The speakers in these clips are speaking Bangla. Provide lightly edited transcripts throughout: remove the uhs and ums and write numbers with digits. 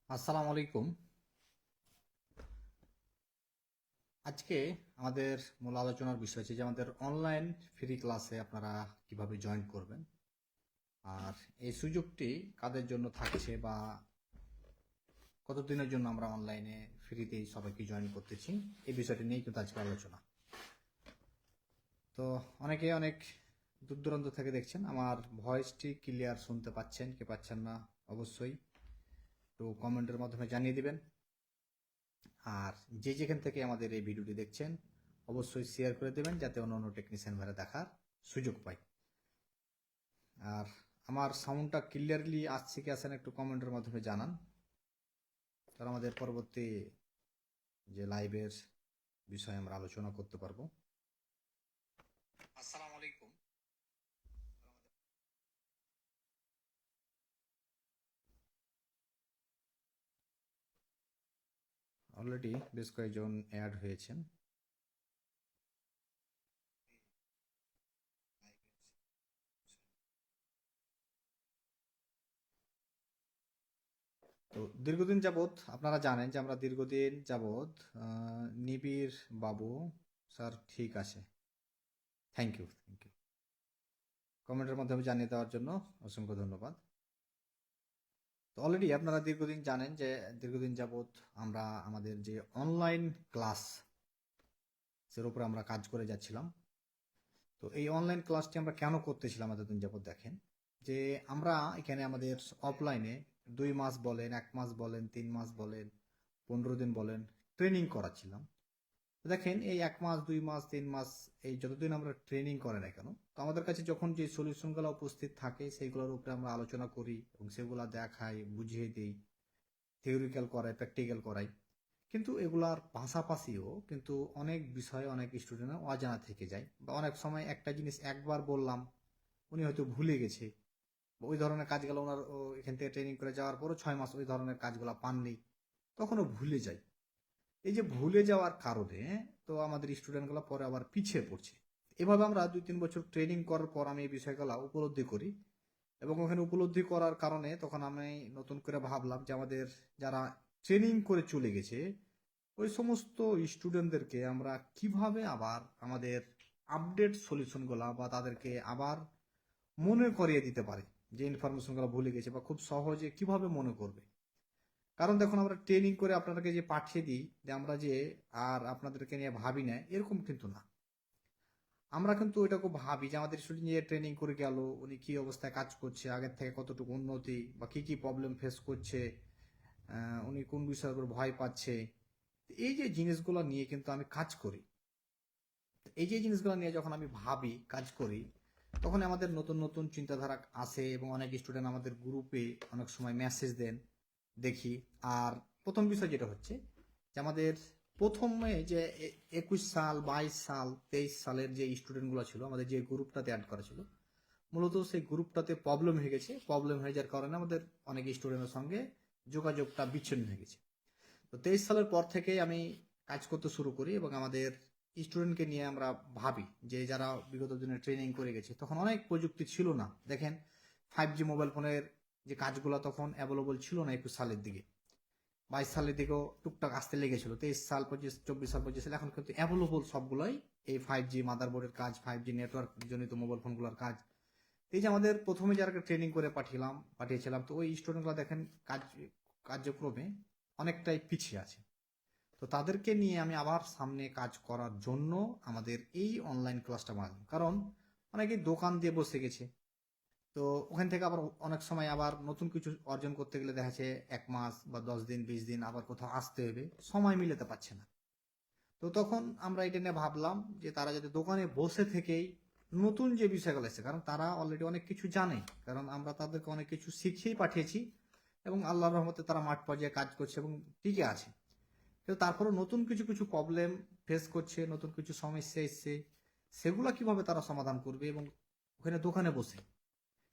আসসালামু আলাইকুম। আজকে আমাদের মূল আলোচনার বিষয় হচ্ছে যে আমাদের অনলাইন ফ্রি ক্লাসে আপনারা কিভাবে জয়েন করবেন, আর এই সুযোগটি কাদের জন্য থাকছে বা কতদিনের জন্য আমরা অনলাইনে ফ্রিতেই সবাইকে জয়েন করতেছি, এই বিষয়টি নিয়েই কিন্তু আজকে আলোচনা। তো অনেকে অনেক দূর দূরান্ত থেকে দেখছেন, আমার ভয়েসটি ক্লিয়ার শুনতে পাচ্ছেন কি পাচ্ছেন না অবশ্যই একটু কমেন্টের মাধ্যমে জানিয়ে দিবেন। আর যে যেখান থেকে আমাদের এই ভিডিওটি দেখছেন অবশ্যই শেয়ার করে দেবেন যাতে অন্য অন্য টেকনিশিয়ান ভাইরা দেখার সুযোগ পায়। আর আমার সাউন্ডটা ক্লিয়ারলি আসছে কি আসেন একটু কমেন্টের মাধ্যমে জানান, তাহলে আমাদের পরবর্তী যে লাইভের বিষয়ে আমরা আলোচনা করতে পারবো। আসসালামু আলাইকুম। অলরেডি বেশ কয়েকজন অ্যাড হয়েছেন। তো দীর্ঘদিন যাবৎ আপনারা জানেন যে আমরা দীর্ঘদিন যাবৎ নিবিড় বাবু স্যার ঠিক আছে, থ্যাংক ইউ থ্যাংক ইউ, কমেন্টের মাধ্যমে জানিয়ে দেওয়ার জন্য অসংখ্য ধন্যবাদ। তো অলরেডি আপনারা দীর্ঘদিন জানেন যে দীর্ঘদিন যাবৎ আমরা আমাদের যে অনলাইন ক্লাস এর উপরে আমরা কাজ করে যাচ্ছিলাম। তো এই অনলাইন ক্লাসটি আমরা কেন করতেছিলাম এতদিন যাবৎ দেখেন, যে আমরা এখানে আমাদের অফলাইনে 2 মাস বলেন, 1 মাস বলেন, 3 মাস বলেন, 15 দিন বলেন, ট্রেনিং করাচ্ছিলাম। তো দেখেন এই 1 মাস 2 মাস 3 মাস এই যতদিন আমরা ট্রেনিং করে না কেন, তো আমাদের কাছে যখন যে সলিউশনগুলো উপস্থিত থাকে সেইগুলোর উপরে আমরা আলোচনা করি এবং সেগুলো দেখাই, বুঝিয়ে দিই, থিওরিক্যাল করাই, প্র্যাকটিক্যাল করাই। কিন্তু এগুলার পাশাপাশিও কিন্তু অনেক বিষয় অনেক স্টুডেন্টরা অজানা থেকে যায়, বা অনেক সময় একটা জিনিস একবার বললাম উনি হয়তো ভুলে গেছে, বা ওই ধরনের কাজগুলো ওনার এখান থেকে ট্রেনিং করে যাওয়ার পরও 6 মাস ওই ধরনের কাজগুলো পাননি, তখনও ভুলে যায়। এই যে ভুলে যাওয়ার কারণে তো আমাদের স্টুডেন্টগুলো পরে আবার পিছিয়ে পড়ছে। এভাবে আমরা 2-3 বছর ট্রেনিং করার পর আমি এই বিষয়গুলো উপলব্ধি করি, এবং ওখানে উপলব্ধি করার কারণে তখন আমি নতুন করে ভাবলাম যে আমাদের যারা ট্রেনিং করে চলে গেছে ওই সমস্ত স্টুডেন্টদেরকে আমরা কিভাবে আবার আমাদের আপডেট সলিউশনগুলো বা তাদেরকে আবার মনে করিয়ে দিতে পারি, যে ইনফরমেশনগুলো ভুলে গেছে বা খুব সহজে কিভাবে মনে করবে। কারণ দেখুন আমরা ট্রেনিং করে আপনাদেরকে যে পাঠিয়ে দিই যে আমরা যে আর আপনাদেরকে নিয়ে ভাবি না, এরকম কিন্তু না। আমরা কিন্তু ওইটা খুব ভাবি যে আমাদের স্টুডেন্ট নিয়ে ট্রেনিং করে গেল, উনি কি অবস্থায় কাজ করছে, আগের থেকে কতটুকু উন্নতি বা কি কি প্রবলেম ফেস করছে, উনি কোন বিষয়ের উপর ভয় পাচ্ছে। এই যে জিনিসগুলো নিয়ে কিন্তু আমি কাজ করি। এই যে জিনিসগুলো নিয়ে যখন আমি ভাবি কাজ করি, তখন আমাদের নতুন নতুন চিন্তাধারা আসে এবং অনেক স্টুডেন্ট আমাদের গ্রুপে অনেক সময় মেসেজ দেন, দেখি। আর প্রথম বিষয় যেটা হচ্ছে যে আমাদের প্রথমে যে 21 সাল 22 সাল 23 সালের যে স্টুডেন্টগুলো ছিল আমাদের যে গ্রুপটাতে অ্যাড করা ছিল, মূলত সেই গ্রুপটাতে প্রবলেম হয়ে গেছে। প্রবলেম হয়ে যাওয়ার কারণে আমাদের অনেক স্টুডেন্টের সঙ্গে যোগাযোগটা বিচ্ছিন্ন হয়ে গেছে। তো 23 সালের পর থেকেই আমি কাজ করতে শুরু করি এবং আমাদের স্টুডেন্টকে নিয়ে আমরা ভাবি যে যারা বিগত দিনে ট্রেনিং করে গেছে, তখন অনেক প্রযুক্তি ছিল না। দেখেন 5G মোবাইল ফোনের যে কাজগুলো তখন অ্যাভেলেবল ছিল না 21 সালের দিকে, 22 সালের দিকেও টুকটাক আসতে লেগেছিল, 23 সাল 25 24 সাল 25 সাল এখন কিন্তু অ্যাভেলেবল সবগুলোই এই 5G মাদারবোর্ডের কাজ, 5G নেটওয়ার্ক জনিত মোবাইল ফোনগুলোর কাজ। এই যে আমাদের প্রথমে যারা ট্রেনিং করে পাঠিয়েছিলাম, তো ওই স্টুডেন্টগুলো দেখেন কাজ কার্যক্রমে অনেকটাই পিছিয়ে আছে। তো তাদেরকে নিয়ে আমি আবার সামনে কাজ করার জন্য আমাদের এই অনলাইন ক্লাসটা বানালাম। কারণ অনেকেই দোকান দিয়ে বসে গেছে, তো ওখান থেকে আবার অনেক সময় আবার নতুন কিছু অর্জন করতে গেলে দেখা যাচ্ছে 1 মাস বা 10 দিন 20 দিন আবার কোথাও আসতে হবে, সময় মিলাতে পারছে না। তো তখন আমরা এটা নিয়ে ভাবলাম যে তারা যাতে দোকানে বসে থেকেই নতুন যে বিষয়গুলো আছে, কারণ তারা অলরেডি অনেক কিছু জানে, কারণ আমরা তাদেরকে অনেক কিছু শিখিয়েই পাঠিয়েছি এবং আল্লাহর রহমতে তারা মাঠ পর্যায়ে কাজ করছে এবং টিকে আছে। কিন্তু তারপরে নতুন কিছু কিছু প্রবলেম ফেস করছে, নতুন কিছু সমস্যা এসছে, সেগুলো কিভাবে তারা সমাধান করবে এবং ওখানে দোকানে বসে,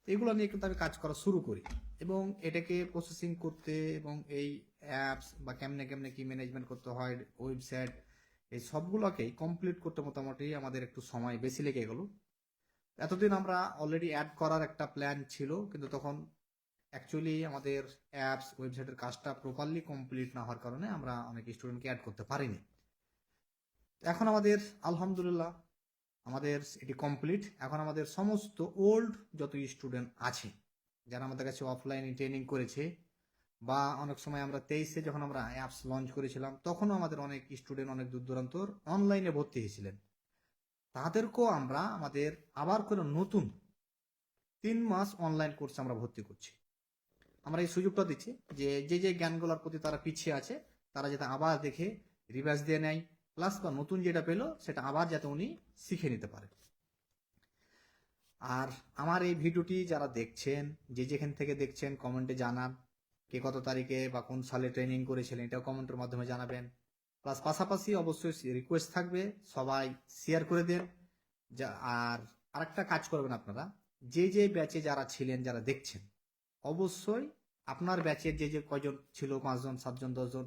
এগুলো নিয়ে কিন্তু আমি কাজ করা শুরু করি। এবং এটাকে প্রসেসিং করতে এবং এই অ্যাপস বা কেমনে কেমনে কি ম্যানেজমেন্ট করতে হয়, ওয়েবসাইট, এই সবগুলোকেই কমপ্লিট করতে মোটামুটি আমাদের একটু সময় বেশি লেগে গেল। এতদিন আমরা অলরেডি অ্যাড করার একটা প্ল্যান ছিল, কিন্তু তখন অ্যাকচুয়ালি আমাদের অ্যাপস ওয়েবসাইটের কাজটা প্রপারলি কমপ্লিট না হওয়ার কারণে আমরা অনেক স্টুডেন্টকে অ্যাড করতে পারিনি। এখন আমাদের আলহামদুলিল্লাহ আমাদের এটি কমপ্লিট। এখন আমাদের সমস্ত ওল্ড যত স্টুডেন্ট আছে যারা আমাদের কাছে অফলাইনে ট্রেনিং করেছে, বা অনেক সময় আমরা 23-এ যখন আমরা অ্যাপস লঞ্চ করেছিলাম তখনও আমাদের অনেক স্টুডেন্ট অনেক দূর দূরান্তর অনলাইনে ভর্তি হয়েছিলেন, তাদেরকেও আমরা আমাদের আবার করে নতুন 3 মাস অনলাইন কোর্স আমরা ভর্তি করছি। আমরা এই সুযোগটা দিচ্ছি যে যে জ্ঞানগুলোর প্রতি তারা পিছিয়ে আছে তারা যাতে আবার দেখে রিভাইজ দিয়ে নেয়, প্লাস বা নতুন যেটা পেলো সেটা আবার যাতে উনি শিখে নিতে পারে। আর আমার এই ভিডিওটি যারা দেখছেন, যে যেখান থেকে দেখছেন কমেন্টে জানান কে কত তারিখে বা কোন সালে ট্রেনিং করেছিলেন, এটাও কমেন্টের মাধ্যমে জানাবেন। প্লাস পাশাপাশি অবশ্যই রিকোয়েস্ট থাকবে সবাই শেয়ার করে দেন। আর আরেকটা কাজ করবেন আপনারা, যে ব্যাচে যারা ছিলেন যারা দেখছেন, অবশ্যই আপনার ব্যাচের যে কয়জন ছিল, 5 জন 7 জন 10 জন,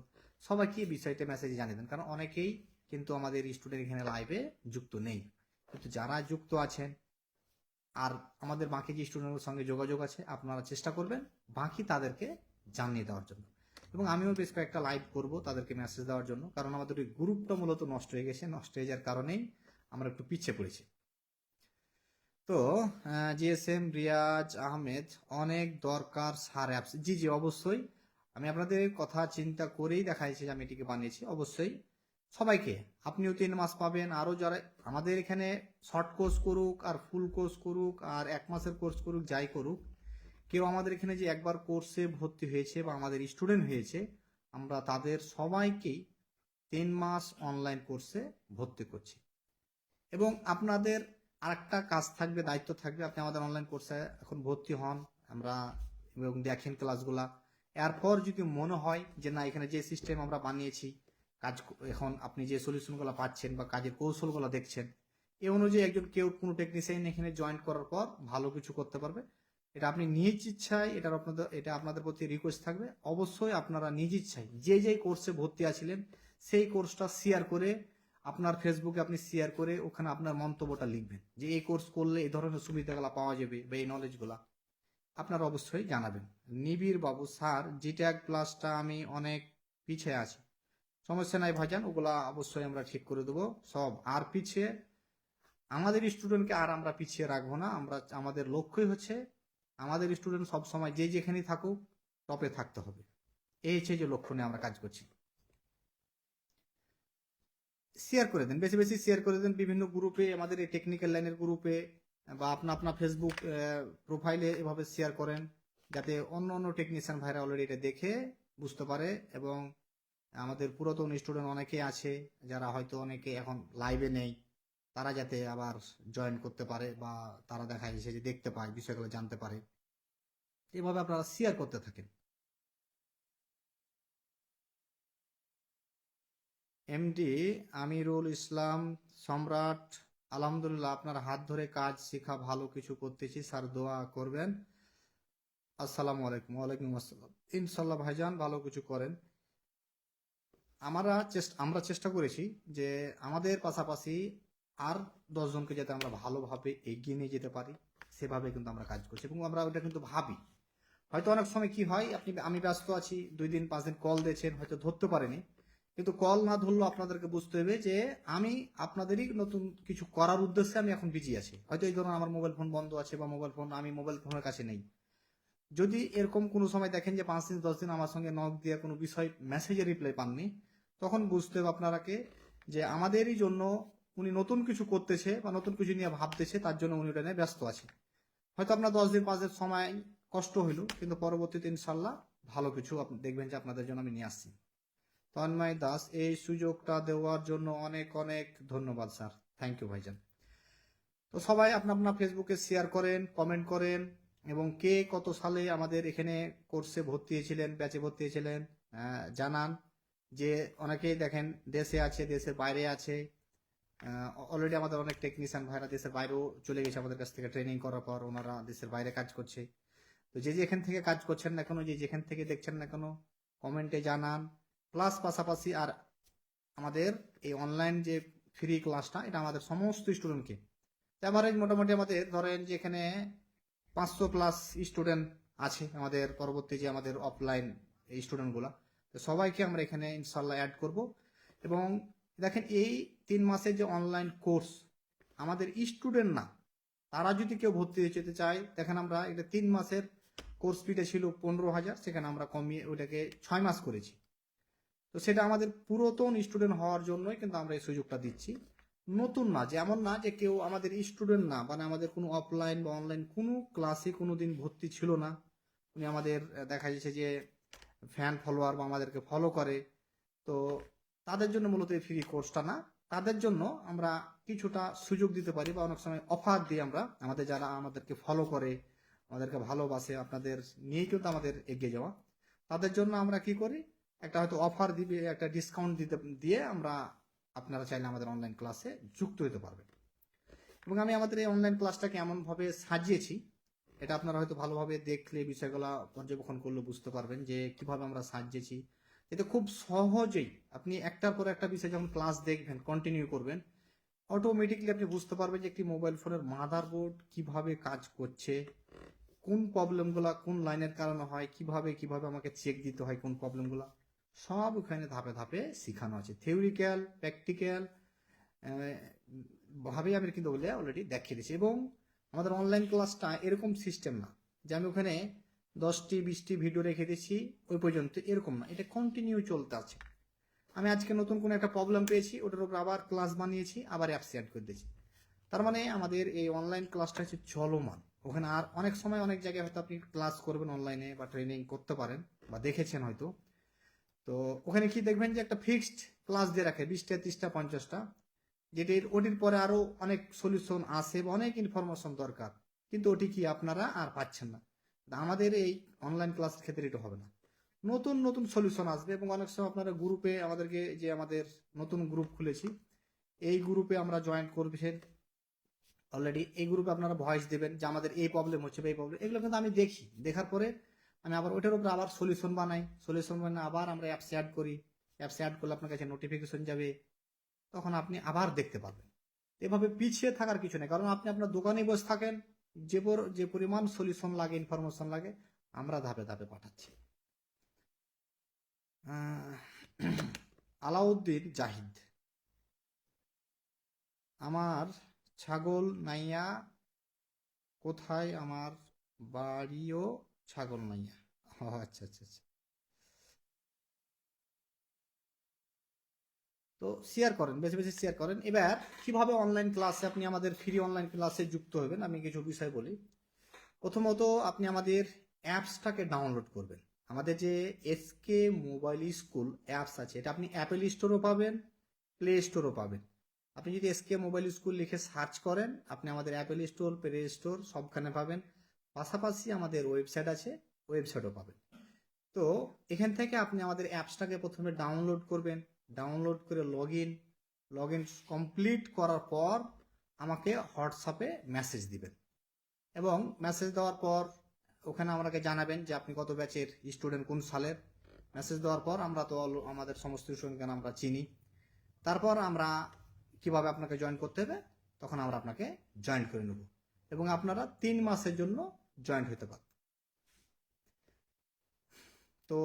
সবাইকে বিষয়টা মেসেজে জানিয়ে দেন। কারণ অনেকেই কিন্তু আমাদের স্টুডেন্ট এখানে লাইভে যুক্ত নেই, কিন্তু যারা যুক্ত আছেন আর আমাদের বাকি যে স্টুডেন্টের সঙ্গে যোগাযোগ আছে, আপনারা চেষ্টা করবেন বাকি তাদেরকে জানিয়ে দেওয়ার জন্য। এবং আমিও বেশ কয়েকটা লাইভ করব তাদেরকে মেসেজ দেওয়ার জন্য, কারণ আমাদের ওই গ্রুপটা মূলত নষ্ট হয়ে গেছে। নষ্ট হয়ে যাওয়ার কারণেই আমরা একটু পিছিয়ে পড়েছি। তো জিএসএম রিয়াজ আহমেদ, অনেক দরকার স্যার অ্যাপস। জি জি অবশ্যই, আমি আপনাদের কথা চিন্তা করেই দেখাইছি যে আমি এটিকে বানিয়েছি। অবশ্যই সবাইকে, আপনিও 3 মাস পাবেন। আরও যারা আমাদের এখানে শর্ট কোর্স করুক আর ফুল কোর্স করুক আর 1 মাসের কোর্স করুক, যাই করুক, কেউ আমাদের এখানে যে একবার কোর্সে ভর্তি হয়েছে বা আমাদের স্টুডেন্ট হয়েছে, আমরা তাদের সবাইকেই 3 মাস অনলাইন কোর্সে ভর্তি করছি। এবং আপনাদের আরেকটা কাজ থাকবে, দায়িত্ব থাকবে, আপনি আমাদের অনলাইন কোর্সে এখন ভর্তি হন আমরা এবং দেখেন ক্লাসগুলা। এরপর যদি মনে হয় যে না, এখানে যে সিস্টেম আমরা বানিয়েছি কাজ, এখন আপনি যে সলিউশনগুলো পাচ্ছেন বা কাজের কৌশলগুলো দেখছেন, এ অনুযায়ী একজন কেউ কোনো টেকনিশিয়ান এখানে জয়েন করার পর ভালো কিছু করতে পারবে, এটা আপনি নিজ ইচ্ছায়, এটা আপনাদের প্রতি রিকোয়েস্ট থাকবে, অবশ্যই আপনারা নিজ ইচ্ছায় যে কোর্সে ভর্তি আছিলেন সেই কোর্সটা শেয়ার করে আপনার ফেসবুকে আপনি শেয়ার করে ওখানে আপনার মন্তব্যটা লিখবেন যে এই কোর্স করলে এই ধরনের সুবিধাগুলো পাওয়া যাবে বা এই নলেজগুলা আপনারা অবশ্যই জানাবেন। নিবিড় বাবু, স্যার জিট্যাগ প্লাসটা আমি অনেক পিছিয়ে আছি। সমস্যা নাই ভাইজান, ওগুলা অবশ্যই আমরা ঠিক করে দেবো সব। আর পিছিয়ে আমাদের স্টুডেন্টকে আর আমরা পিছিয়ে রাখবো না। আমাদের লক্ষ্যই হচ্ছে আমাদের স্টুডেন্ট সব সময় যে যেখানেই থাকুক টপে থাকতে হবে, এই হচ্ছে যে লক্ষ্য নিয়ে আমরা কাজ করছি। শেয়ার করে দেন, বেশি বেশি শেয়ার করে দেন বিভিন্ন গ্রুপে, আমাদের এই টেকনিক্যাল লাইনের গ্রুপে, বা আপনার ফেসবুক প্রোফাইলে এভাবে শেয়ার করেন, যাতে অন্য টেকনিশিয়ান ভাইরা অলরেডি এটা দেখে বুঝতে পারে। এবং আমাদের পুরাতন স্টুডেন্ট অনেকেই আছে যারা হয়তো অনেকে এখন লাইভে নেই, তারা যাতে আবার জয়েন করতে পারে বা তারা দেখা যাচ্ছে যে দেখতে পায়, বিষয়গুলো জানতে পারে। এভাবে আপনারা শেয়ার করতে থাকেন। এমডি আমিরুল ইসলাম সম্রাট, আলহামদুলিল্লাহ আপনার হাত ধরে কাজ শেখা, ভালো কিছু করতেছি স্যার, দোয়া করবেন। আসসালামু আলাইকুম। ওয়ালাইকুম আসসালাম। ইনশাল্লাহ ভাইজান ভালো কিছু করেন। আমরা চেষ্টা করেছি যে আমাদের পাশাপাশি আর 10 জনকে যাতে আমরা ভালোভাবে এগিয়ে নিয়ে যেতে পারি, সেভাবে কিন্তু আমরা কাজ করছি এবং আমরা ওটা কিন্তু ভাবি। হয়তো অনেক সময় কি হয়, আমি ব্যস্ত আছি, 2 দিন 5 দিন কল দিয়েছেন, হয়তো ধরতে পারেনি, কিন্তু কল না ধরলেও আপনাদেরকে বুঝতে হবে যে আমি আপনাদেরই নতুন কিছু করার উদ্দেশ্যে আমি এখন বিজি আছি। হয়তো এই ধরুন আমার মোবাইল ফোন বন্ধ আছে বা আমি মোবাইল ফোনের কাছে নেই। যদি এরকম কোনো সময় দেখেন যে 5 দিন 10 দিন আমার সঙ্গে নক দিয়ে কোনো বিষয় মেসেজে রিপ্লাই পাননি, তখন বুঝতে হবে আপনারাকে যে আমাদেরই জন্য উনি নতুন কিছু করতেছে বা নতুন কিছু নিয়ে ভাবতেছে, তার জন্য উনি ওটা নিয়ে ব্যস্ত আছে। হয়তো আপনার 10 দিন 5 দিন সময় কষ্ট হইল, কিন্তু পরবর্তীতে ইনশাল্লাহ ভালো কিছু আপনি দেখবেন যে আপনাদের জন্য আমি নিয়ে আসছি। তন্ময় দাস, এই সুযোগটা দেওয়ার জন্য অনেক অনেক ধন্যবাদ স্যার। থ্যাংক ইউ ভাইজান। তো সবাই আপনার ফেসবুকে শেয়ার করেন, কমেন্ট করেন, এবং কে কত সালে আমাদের এখানে কোর্সে ভর্তি হয়েছিলেন, ব্যাচে ভর্তি হয়েছিলেন জানান। যে অনেকেই দেখেন দেশে আছে, দেশের বাইরে আছে, অলরেডি আমাদের অনেক টেকনিশিয়ান ভাইরা দেশের বাইরেও চলে গেছে আমাদের কাছ থেকে ট্রেনিং করার পর, ওনারা দেশের বাইরে কাজ করছে। তো যে যেখান থেকে কাজ করছেন না কেন, যে যেখান থেকে দেখছেন না কেন, কমেন্টে জানান। প্লাস পাশাপাশি আর আমাদের এই অনলাইন যে ফ্রি ক্লাসটা, এটা আমাদের সমস্ত স্টুডেন্টকে, এভারেজ মোটামুটি আমাদের ধরেন যে এখানে 500 প্লাস স্টুডেন্ট আছে আমাদের পরবর্তী যে আমাদের অফলাইন এই স্টুডেন্টগুলো, তো সবাইকে আমরা এখানে ইনশাল্লাহ অ্যাড করব। এবং দেখেন এই 3 মাসের যে অনলাইন কোর্স আমাদের স্টুডেন্ট না, তারা যদি কেউ ভর্তি হয়ে যেতে চায়, দেখেন আমরা এটা 3 মাসের কোর্স ফিটা ছিল 15,000, সেখানে আমরা কমিয়ে ওটাকে 6 মাস করেছি। তো সেটা আমাদের পুরাতন স্টুডেন্ট হওয়ার জন্যই কিন্তু আমরা এই সুযোগটা দিচ্ছি, নতুন না। যেমন না যে কেউ আমাদের স্টুডেন্ট না, মানে আমাদের কোনো অফলাইন বা অনলাইন কোনো ক্লাসে কোনো দিন ভর্তি ছিল না, উনি আমাদের দেখা যাচ্ছে যে ফ্যান ফলোয়ার বা আমাদেরকে ফলো করে, তো তাদের জন্য মূলত এই ফ্রি কোর্সটা না। তাদের জন্য আমরা কিছুটা সুযোগ দিতে পারি বা অনেক সময় অফার দিই আমরা, আমাদের যারা আমাদেরকে ফলো করে, আমাদেরকে ভালোবাসে, আপনাদের নিয়েই কিন্তু আমাদের এগিয়ে যাওয়া, তাদের জন্য আমরা কি করি, একটা হয়তো অফার দিবে, একটা ডিসকাউন্ট দিয়ে আমরা, আপনারা চাইলে আমাদের অনলাইন ক্লাসে যুক্ত হতে পারবেন। এবং আমি আমাদের এই অনলাইন ক্লাসটাকে এমনভাবে সাজিয়েছি, এটা আপনারা হয়তো ভালোভাবে দেখলে বিষয়গুলো পর্যবেক্ষণ করলে বুঝতে পারবেন যে কিভাবে আমরা সাজিয়েছি। এতে খুব সহজেই আপনি একটার পর একটা বিষয় যখন ক্লাস দেখবেন, কন্টিনিউ করবেন, অটোমেটিকলি আপনি বুঝতে পারবেন যে একটি মোবাইল ফোনের মাদারবোর্ড কিভাবে কাজ করছে, কোন প্রবলেমগুলো কোন লাইনের কারণে হয়, কিভাবে কিভাবে আমাকে চেক দিতে হয় কোন প্রবলেমগুলো, সব ওখানে ধাপে ধাপে শেখানো আছে। থিওরিক্যাল প্র্যাকটিক্যাল ভাবেই আমি কিন্তু বলে অলরেডি দেখিয়ে দিচ্ছি। এবং আমাদের অনলাইন ক্লাসটা এরকম সিস্টেম না যে আমি ওখানে 10টি 20টি ভিডিও রেখে দিচ্ছি ওই পর্যন্ত, এরকম না, এটা কন্টিনিউ চলতে আছে। আমি আজকে নতুন কোনো একটা প্রবলেম পেয়েছি, ওটার উপর আবার ক্লাস বানিয়েছি, আবার অ্যাপস অ্যাড করে দিয়েছি। তার মানে আমাদের এই অনলাইন ক্লাসটা হচ্ছে চলমান। ওখানে আর অনেক সময় অনেক জায়গায় হয়তো আপনি ক্লাস করবেন অনলাইনে বা ট্রেনিং করতে পারেন বা দেখেছেন হয়তো, তো ওখানে কি দেখবেন যে একটা ফিক্সড ক্লাস দিয়ে রাখে 20টা 30টা 50টা, যেটির ওটির পরে আরো অনেক সলিউশন আসে বা অনেক ইনফরমেশন দরকার, কিন্তু ওটি কি আপনারা আর পাচ্ছেন না। আমাদের এই অনলাইন ক্লাসের ক্ষেত্রে এটা হবে না, নতুন নতুন সলিউশন আসবে। এবং অনেক সময় আপনারা গ্রুপে আমাদেরকে, যে আমাদের নতুন গ্রুপ খুলেছি, এই গ্রুপে আমরা জয়েন করবেন অলরেডি, এই গ্রুপে আপনারা ভয়েস দেবেন যে আমাদের এই প্রবলেম হচ্ছে বা এই প্রবলেম, এগুলো কিন্তু আমি দেখি, দেখার পরে আমি আবার ওইটার উপরে আবার সলিউশন বানাই, সলিউশন বানিয়ে আবার আমরা অ্যাপস অ্যাড করি, অ্যাপস অ্যাড করলে আপনার কাছে নোটিফিকেশন যাবে, তখন আপনি আবার দেখতে পাবেন। এভাবে পিছিয়ে থাকার কিছু নেই, কারণ আপনি আপনার দোকানে বসে থাকেন, যে পরিমাণ সলিউশন লাগে, ইনফরমেশন লাগে, আমরা ধাপে ধাপে পাঠাচ্ছি। আলাউদ্দিন জাহিদ, আমার ছাগল নাইয়া কোথায়, আমার বাড়িও ছাগল নাইয়া। ও আচ্ছা আচ্ছা আচ্ছা। তো শেয়ার করেন, বেশি বেশি শেয়ার করেন। এবার কিভাবে অনলাইন ক্লাসে আপনি আমাদের ফ্রি অনলাইন ক্লাসে যুক্ত হবেন আমি কিছু বিষয় বলি। প্রথমত আপনি আমাদের অ্যাপসটাকে ডাউনলোড করবেন। আমাদের যে এসকে মোবাইল স্কুল অ্যাপস আছে, এটা আপনি অ্যাপেল স্টোরও পাবেন, প্লে স্টোরও পাবেন। আপনি যদি এসকে মোবাইল স্কুল লিখে সার্চ করেন, আপনি আমাদের অ্যাপেল স্টোর প্লে স্টোর সবখানে পাবেন। পাশাপাশি আমাদের ওয়েবসাইট আছে, ওয়েবসাইটও পাবেন। তো এখান থেকে আপনি আমাদের অ্যাপসটাকে প্রথমে ডাউনলোড করবেন, ডাউনলোড করে লগ ইন কমপ্লিট করার পর আমাকে হোয়াটসঅ্যাপে মেসেজ দিবেন। এবং মেসেজ দেওয়ার পর ওখানে আমাকে জানাবেন যে আপনি কত ব্যাচের স্টুডেন্ট, কোন সালের। মেসেজ দেওয়ার পর আমরা তো আমাদের সমস্ত স্টুডেন্টকে আমরা চিনি, তারপর আমরা কিভাবে আপনাকে জয়েন করতে হবে তখন আমরা আপনাকে জয়েন করে নেব, এবং আপনারা 3 মাসের জন্য জয়েন হতে পারেন। তো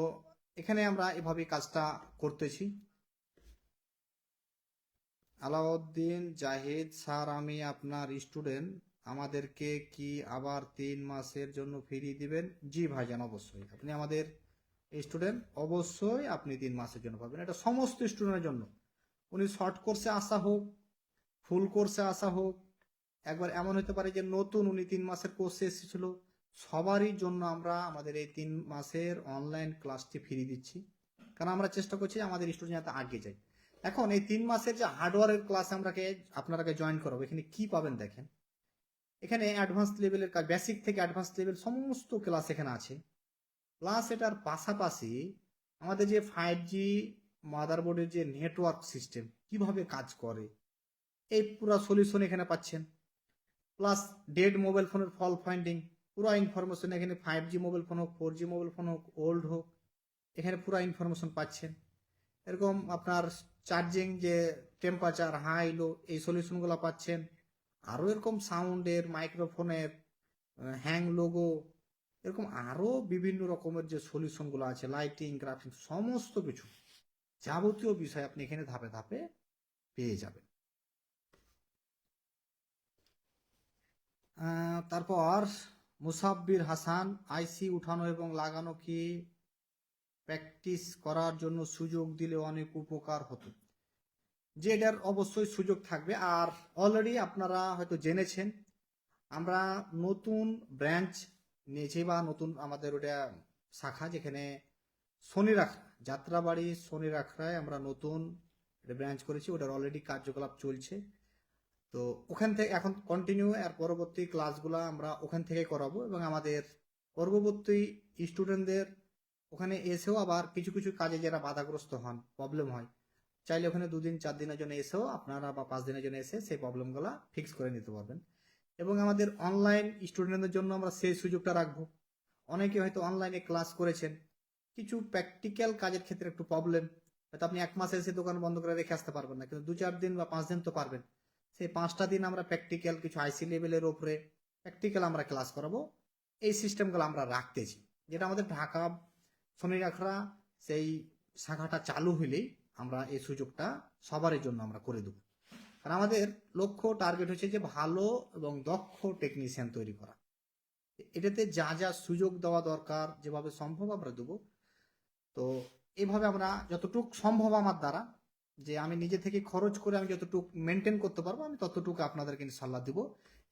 এখানে আমরা এভাবে কাজটা করতেছি। আলাউদ্দিন জাহিদ স্যার, আমি আপনার স্টুডেন্ট, আমাদেরকে কি আবার 3 মাসের জন্য ফ্রি দিবেন? জি ভাইজান, অবশ্যই আপনি আমাদের স্টুডেন্ট, অবশ্যই আপনি 3 মাসের জন্য পাবেন। এটা সমস্ত স্টুডেন্টের জন্য, উনি শর্ট কোর্সে আসা হোক, ফুল কোর্সে আসা হোক, একবার এমন হতে পারে যে নতুন উনি 3 মাসের কোর্সে এসেছিল, সবারই জন্য আমরা আমাদের এই 3 মাসের অনলাইন ক্লাসটি ফ্রি দিচ্ছি। কারণ আমরা চেষ্টা করছি আমাদের স্টুডেন্ট যাতে আগে যায়। এখন এই 3 মাসের যে হার্ডওয়ারের ক্লাস আপনারাকে জয়েন করাবো, এখানে কি পাবেন দেখেন, এখানে অ্যাডভান্স লেভেলের কাজ, বেসিক থেকে অ্যাডভান্স লেভেল সমস্ত ক্লাস এখানে আছে। প্লাস এটার পাশাপাশি আমাদের যে 5G মাদারবোর্ডের যে নেটওয়ার্ক সিস্টেম কিভাবে কাজ করে, এই পুরো সলিউশন এখানে পাচ্ছেন। প্লাস ডেড মোবাইল ফোনের ফল্ট ফাইন্ডিং, পুরো ইনফরমেশন এখানে, 5G মোবাইল ফোন হোক, 4G মোবাইল ফোন হোক, ওল্ড হোক, এখানে পুরো ইনফরমেশন পাচ্ছেন। এরকম আপনার চার্জিং যে টেম্পারেচার হাই লো, এই সলিউশনগুলো পাচ্ছেন। আরও এরকম সাউন্ডের, মাইক্রোফোনের, হ্যাং লোগো, এরকম আরো বিভিন্ন রকমের যে সলিউশনগুলো আছে, লাইটিং, গ্রাফিক্স, সমস্ত কিছু যাবতীয় বিষয় আপনি এখানে ধাপে ধাপে পেয়ে যাবেন। তারপর মুসাব্বির হাসান, আইসি উঠানো এবং লাগানো কি প্র্যাকটিস করার জন্য সুযোগ দিলে অনেক উপকার হতো। যে এটার অবশ্যই সুযোগ থাকবে। আর অলরেডি আপনারা হয়তো জেনেছেন আমরা নতুন ব্রাঞ্চ নিয়েছি, বা নতুন আমাদের ওটা শাখা, যেখানে শনিরাখড়া, যাত্রাবাড়ি শনিরাখড়ায় আমরা নতুন ব্রাঞ্চ করেছি। ওটার অলরেডি কার্যকলাপ চলছে। তো ওখান থেকে এখন কন্টিনিউ আর পরবর্তী ক্লাসগুলো আমরা ওখান থেকে করাবো, এবং আমাদের পরবর্তী স্টুডেন্টদের ওখানে এসেও আবার কিছু কিছু কাজে যারা বাধাগ্রস্ত হন, প্রবলেম হয়, চাইলে ওখানে 2 দিন 4 দিনের জন্য এসেও আপনারা, বা 5 দিনের জন্য এসে সেই প্রবলেমগুলো ফিক্স করে নিতে পারবেন। এবং আমাদের অনলাইন স্টুডেন্টদের জন্য আমরা সেই সুযোগটা রাখবো। অনেকে হয়তো অনলাইনে ক্লাস করেছেন, কিছু প্র্যাকটিক্যাল কাজের ক্ষেত্রে একটু প্রবলেম, হয়তো আপনি 1 মাস এসে দোকান বন্ধ করে রেখে আসতে পারবেন না, কিন্তু 2-4 দিন বা 5 দিন তো পারবেন। সেই 5টা দিন আমরা প্র্যাকটিক্যাল কিছু আইসি লেভেলের ওপরে প্র্যাকটিক্যাল আমরা ক্লাস করাবো। এই সিস্টেমগুলো আমরা রাখতেছি, যেটা আমাদের ঢাকা শনিরাখড়া সেই শাখাটা চালু হইলেই আমরা এই সুযোগটা সবারই জন্য আমরা করে দেবো। কারণ আমাদের লক্ষ্য টার্গেট হচ্ছে যে ভালো এবং দক্ষ টেকনিশিয়ান তৈরি করা। এটাতে যা যা সুযোগ দেওয়া দরকার যেভাবে সম্ভব আমরা দেবো। তো এইভাবে আমরা যতটুকু সম্ভব আমার দ্বারা, যে আমি নিজে থেকে খরচ করে আমি যতটুকু মেনটেন করতে পারবো, আমি ততটুকু আপনাদেরকে ইনশাল্লাহ দিব।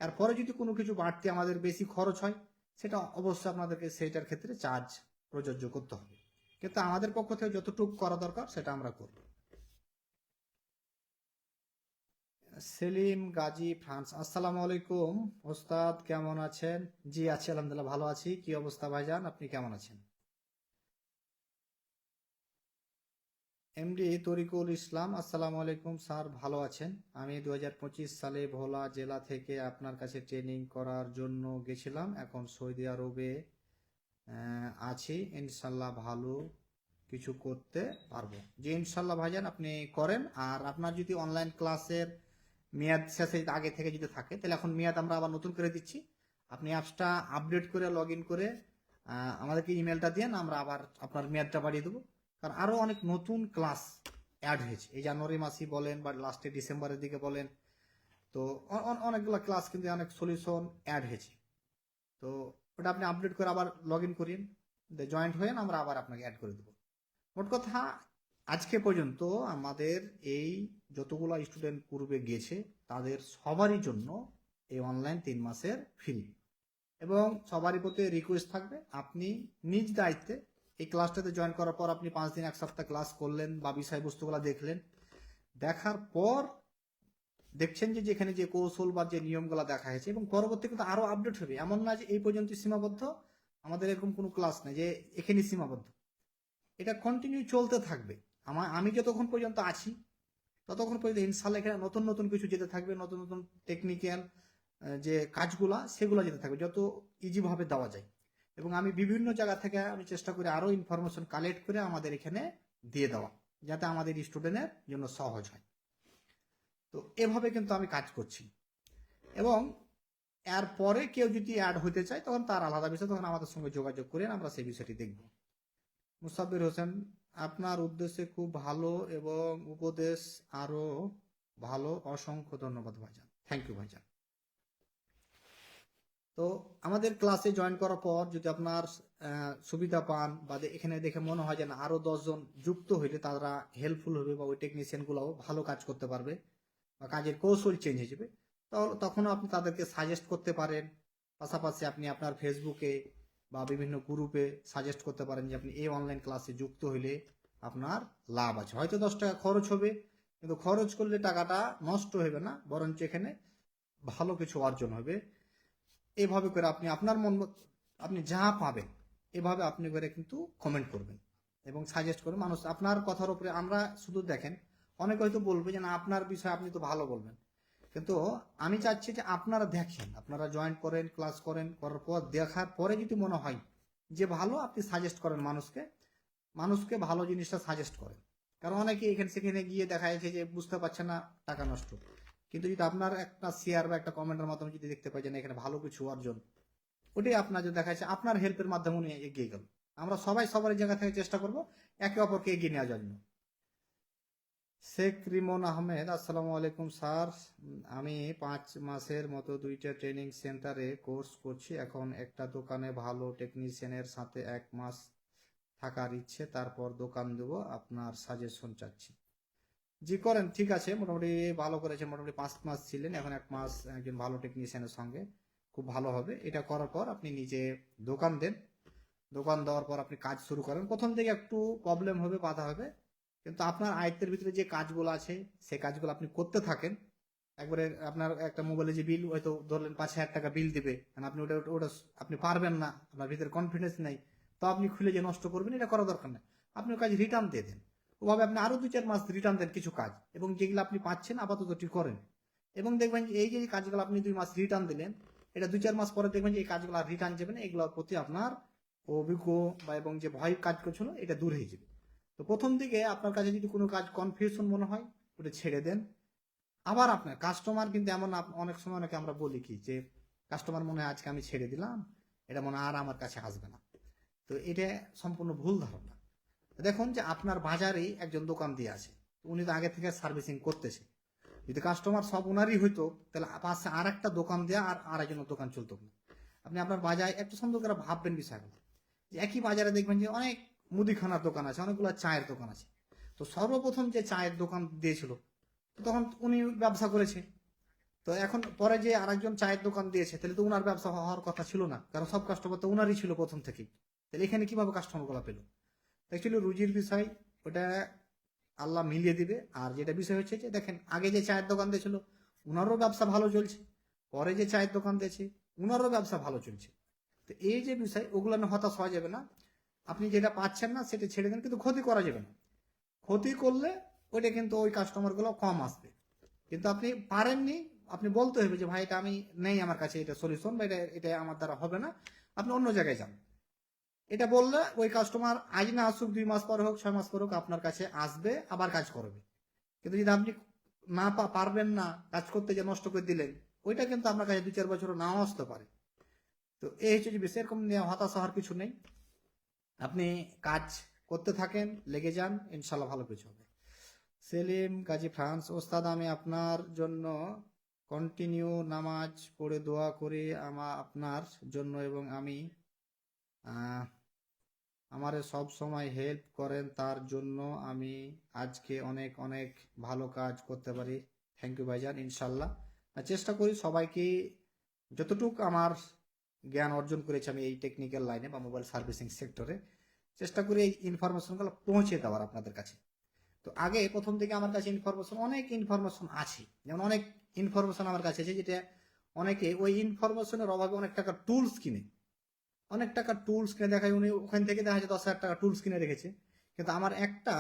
এরপরে যদি কোনো কিছু বাড়তি আমাদের বেশি খরচ হয়, সেটা অবশ্যই আপনাদেরকে সেইটার ক্ষেত্রে চার্জ প্রযোজ্য করতে হবে, কিন্তু আমাদের পক্ষ থেকে যতটুকু করা দরকার সেটা আমরা করব। সেলিম গাজী ফ্রান্স, আসসালামু আলাইকুম ওস্তাদ, কেমন আছেন? জি আছি, আলহামদুলিল্লাহ ভালো আছি। কি অবস্থা ভাইজান, আপনি কেমন আছেন? এমডি তরিকুল ইসলাম, আসসালামু আলাইকুম স্যার, ভালো আছেন? আমি 2025 সালে ভোলা জেলা থেকে আপনার কাছে ট্রেনিং করার জন্য গেছিলাম, এখন সৌদি আরবে আছি। ইনশাল্লাহ ভালো কিছু করতে পারবো। জি ইনশাল্লাহ ভাইজান, আপনি করেন। আর আপনার যদি অনলাইন ক্লাসের মেয়াদ শেষে আগে থেকে যদি থাকে, তাহলে এখন মেয়াদ আমরা আবার নতুন করে দিচ্ছি। আপনি অ্যাপসটা আপডেট করে লগ ইন করে আমাদেরকে ইমেলটা দিয়ে আমরা আবার আপনার মেয়াদটা বাড়িয়ে দেবো। কারণ আরও অনেক নতুন ক্লাস অ্যাড হয়েছে, এই জানুয়ারি মাসই বলেন বা লাস্টে ডিসেম্বরের দিকে বলেন। তো অনেকগুলো ক্লাস কিন্তু অনেক সলিউশন অ্যাড হয়েছে। তো ওটা আপনি আপডেট করে আবার লগ ইন করিন, জয়েন্ট হয়ে আমরা আবার আপনাকে অ্যাড করে দেবো। মোট কথা, আজকে পর্যন্ত আমাদের এই যতগুলো স্টুডেন্ট পূর্বে গেছে তাদের সবারই জন্য এই অনলাইন 3 মাসের ফ্রি। এবং সবারই প্রতি রিকোয়েস্ট থাকবে, আপনি নিজ দায়িত্বে এই ক্লাসটাতে জয়েন করার পর আপনি 5 দিন 1 সপ্তাহ ক্লাস করলেন বা বিষয়বস্তুগুলো দেখলেন, দেখার পর দেখছেন যে যেখানে যে কৌশল বা যে নিয়মগুলো দেখা হয়েছে, এবং পরবর্তী কিন্তু আরো আপডেট হবে। এমন না যে এই পর্যন্ত সীমাবদ্ধ, আমাদের এরকম কোনো ক্লাস নেই যে এখানেই সীমাবদ্ধ। এটা কন্টিনিউ চলতে থাকবে। আমি যতক্ষণ পর্যন্ত আছি ততক্ষণ পর্যন্ত ইনশাল্লাহ এখানে নতুন নতুন কিছু যেতে থাকবে, নতুন নতুন টেকনিক্যাল যে কাজগুলা সেগুলো যেতে থাকবে, যত ইজিভাবে দেওয়া যায়। এবং আমি বিভিন্ন জায়গা থেকে আমি চেষ্টা করি আরো ইনফরমেশন কালেক্ট করে আমাদের এখানে দিয়ে দেওয়া, যাতে আমাদের স্টুডেন্টের জন্য সহজ হয়। তো এভাবে কিন্তু আমি কাজ করছি। এবং এরপরে কেউ যদি অ্যাড হতে চায় তখন তার আলাদা বিষয়, তখন আমাদের সঙ্গে যোগাযোগ করে আমরা সেই বিষয়টি দেখব। মুসাব্বির হোসেন, আপনার উদ্দেশ্যে খুব ভালো এবং উপদেশ আরো ভালো, অসংখ্য ধন্যবাদ ভাইজান। থ্যাংক ইউ ভাইজান। তো আমাদের ক্লাসে জয়েন করার পর যদি আপনার সুবিধা পান বা এখানে দেখে মনে হয় যে না আরো 10 জন যুক্ত হইলে তারা হেল্পফুল হবে, বা ওই টেকনিশিয়ান গুলাও ভালো কাজ করতে পারবে, বা কাজের কৌশল চেঞ্জ হয়ে যাবে, তখন আপনি তাদেরকে সাজেস্ট করতে পারেন। পাশাপাশি আপনি আপনার ফেসবুকে বা বিভিন্ন গ্রুপে সাজেস্ট করতে পারেন যে আপনি এই অনলাইন ক্লাসে যুক্ত হইলে আপনার লাভ আছে। হয়তো 10 টাকা খরচ হবে, কিন্তু খরচ করলে টাকাটা নষ্ট হবে না, বরঞ্চ এখানে ভালো কিছু অর্জন হবে। এভাবে করে আপনি আপনার মন আপনি যা পাবেন এভাবে আপনি করে কিন্তু কমেন্ট করবেন এবং সাজেস্ট করবেন। মানুষ আপনার কথার উপরে, আমরা শুধু দেখেন অনেকে হয়তো বলবে যে না আপনার বিষয় আপনি তো ভালো বলবেন, কিন্তু আমি চাচ্ছি যে আপনারা দেখেন, আপনারা জয়েন করেন, ক্লাস করেন, করার পর দেখার পরে যদি মনে হয় যে ভালো, আপনি সাজেস্ট করেন মানুষকে, মানুষকে ভালো জিনিসটা সাজেস্ট করেন। কারণ অনেকে এখানে সেখানে গিয়ে দেখা যাচ্ছে যে বুঝতে পারছে না, টাকা নষ্ট। কিন্তু যদি আপনার একটা শেয়ার বা একটা কমেন্টের মাধ্যমে যদি দেখতে পাই যে না এখানে ভালো কিছু অর্জন, ওটাই আপনার যদি দেখা যাচ্ছে আপনার হেল্পের মাধ্যমে উনি এগিয়ে গেল। আমরা সবাই সবার জায়গা থেকে চেষ্টা করব একে অপরকে এগিয়ে নেওয়ার জন্য। শেখ রিমন আহমেদ, আসসালামু আলাইকুম স্যার। আমি 5 মাসের মতো 2টা ট্রেনিং সেন্টারে কোর্স করছি। এখন একটা দোকানে ভালো টেকনিশিয়ানের সাথে 1 মাস থাকার ইচ্ছে, তারপর দোকান দেবো। আপনার সাজেশন চাচ্ছি। জি করেন, ঠিক আছে, মোটামুটি ভালো করেছেন। মোটামুটি 5 মাস ছিলেন, এখন 1 মাস একজন ভালো টেকনিশিয়ানের সঙ্গে, খুব ভালো হবে। এটা করার পর আপনি নিজে দোকান দেন। দোকান দেওয়ার পর আপনি কাজ শুরু করেন। প্রথম থেকে একটু প্রবলেম হবে, বাধা হবে, কিন্তু আপনার আয়ত্তের ভিতরে যে কাজগুলো আছে সেই কাজগুলো আপনি করতে থাকেন। একবারে আপনার একটা মোবাইলে যে বিল হয়তো ধরলেন 5,000 টাকা বিল দিবে, আপনি ওটা ওটা আপনি পারবেন না, আপনার ভিতরে কনফিডেন্স নেই, তো আপনি খুলে যে নষ্ট করবেন, এটা করা দরকার নেই। আপনি কাজ রিটার্ন দিয়ে দেন। ওভাবে আপনি আরো 2-4 মাস রিটার্ন দেন কিছু কাজ, এবং যেগুলো আপনি পাচ্ছেন আপাতত ঠিক করেন। এবং দেখবেন যে এই যে কাজগুলো আপনি 2 মাস রিটার্ন দিলেন, এটা 2-4 মাস পরে দেখবেন যে এই কাজগুলো রিটার্ন যাবেন, এগুলোর প্রতি আপনার অভিজ্ঞ বা এবং যে ভয় কাজ করছিল এটা দূর হয়ে যাবে। তো প্রথম দিকে আপনার কাছে যদি কোনো কাজ কনফিউশন মনে হয়, ওটা ছেড়ে দেন। আবার আপনার কাস্টমার কিন্তু এমন অনেক সময় অনেকে আমরা বলি কি যে কাস্টমার মনে হয় আজকে আমি ছেড়ে দিলাম, এটা মনে হয় আর আমার কাছে আসবে না। তো এটা সম্পূর্ণ ভুল ধারণা। দেখুন যে আপনার বাজারেই একজন দোকান দিয়ে আছে, উনি তো আগে থেকে সার্ভিসিং করতেছে। যদি কাস্টমার সব ওনারই হইতো, তাহলে পাশে আর একটা দোকান দেওয়া আর আরেকজনের দোকান চলতো না। আপনি আপনার বাজারে একটু সুন্দর করে ভাববেন বিষয়গুলো। যে একই বাজারে দেখবেন যে অনেক মুদিখানার দোকান আছে, অনেকগুলো চায়ের দোকান আছে। তো সর্বপ্রথম যে চায়ের দোকান দিয়েছিল, তখন উনি ব্যবসা করেছে। তো এখন পরে যে আরেকজন চায়ের দোকান দিয়েছে, তাহলে তো উনার ব্যবসা হওয়ার কথা ছিল না, কারণ সব কাস্টমার তো উনারই ছিল প্রথম থেকেই। তাহলে এখানে কিভাবে কাস্টমার গুলা পেল? অ্যাকচুয়ালি রুজির বিষয় ওটা আল্লাহ মিলিয়ে দিবে। আর যেটা বিষয় হচ্ছে যে দেখেন, আগে যে চায়ের দোকান দিয়েছিল উনারও ব্যবসা ভালো চলছে, পরে যে চায়ের দোকান দিয়েছে উনারও ব্যবসা ভালো চলছে। তো এই যে বিষয়, ওগুলো না হতাশ হওয়া যাবে না। আপনি যেটা পাচ্ছেন না সেটা ছেড়ে দেন, কিন্তু ক্ষতি করা যাবে না। ক্ষতি করলে ওইটা কিন্তু ওই কাস্টমার গুলো কম আসবে। কিন্তু আপনি পারেননি, আপনি বলতে হবে যে ভাই এটা আমি নেই, আমার কাছে এটা সলিউশন বা এটা এটা আমার দ্বারা হবে না, আপনি অন্য জায়গায় যান। এটা বললে ওই কাস্টমার আজ না আসুক, 2 মাস পরে হোক, 6 মাস পরে হোক, আপনার কাছে আসবে, আবার কাজ করবে। কিন্তু যদি আপনি না পারবেন না কাজ করতে, যে নষ্ট করে দিলেন, ওইটা কিন্তু আপনার কাছে 2-4 বছর নাও আসতে পারে। তো এই হচ্ছে যে বিষয়, এরকম নিয়ে হতাশ হওয়ার কিছু নেই। আপনি কাজ করতে থাকেন, লেগে যান, ইনশাল্লাহ ভালো কিছু হবে। সেলিম গাজী ফ্রান্স, ওস্তাদ আমি আপনার জন্য কন্টিনিউ নামাজ পড়ে দোয়া করি আপনার জন্য, এবং আমি আমারে সব সময় হেল্প করেন, তার জন্য আমি আজকে অনেক অনেক ভালো কাজ করতে পারি। থ্যাংক ইউ ভাইজান, ইনশাল্লাহ চেষ্টা করি সবাইকে যতটুকু আমার জ্ঞান অর্জন করেছি আমি এই টেকনিক্যাল লাইনে বা মোবাইল সার্ভিসিং সেক্টরে, চেষ্টা করি এই ইনফরমেশনগুলো পৌঁছে দেওয়ার আপনাদের কাছে। তো আগে প্রথম থেকে আমার কাছে অনেক ইনফরমেশন আছে, যেমন অনেক ইনফরমেশন আমার কাছে আছে, যেটা অনেকে ওই ইনফরমেশনের অভাবে অনেক টাকা টুলস কিনে, অনেক টাকা টুলস কিনে দেখায়, উনি ওখান থেকে দেখা যায় 10,000 টাকা টুলস কিনে রেখেছে, কিন্তু আমার একটা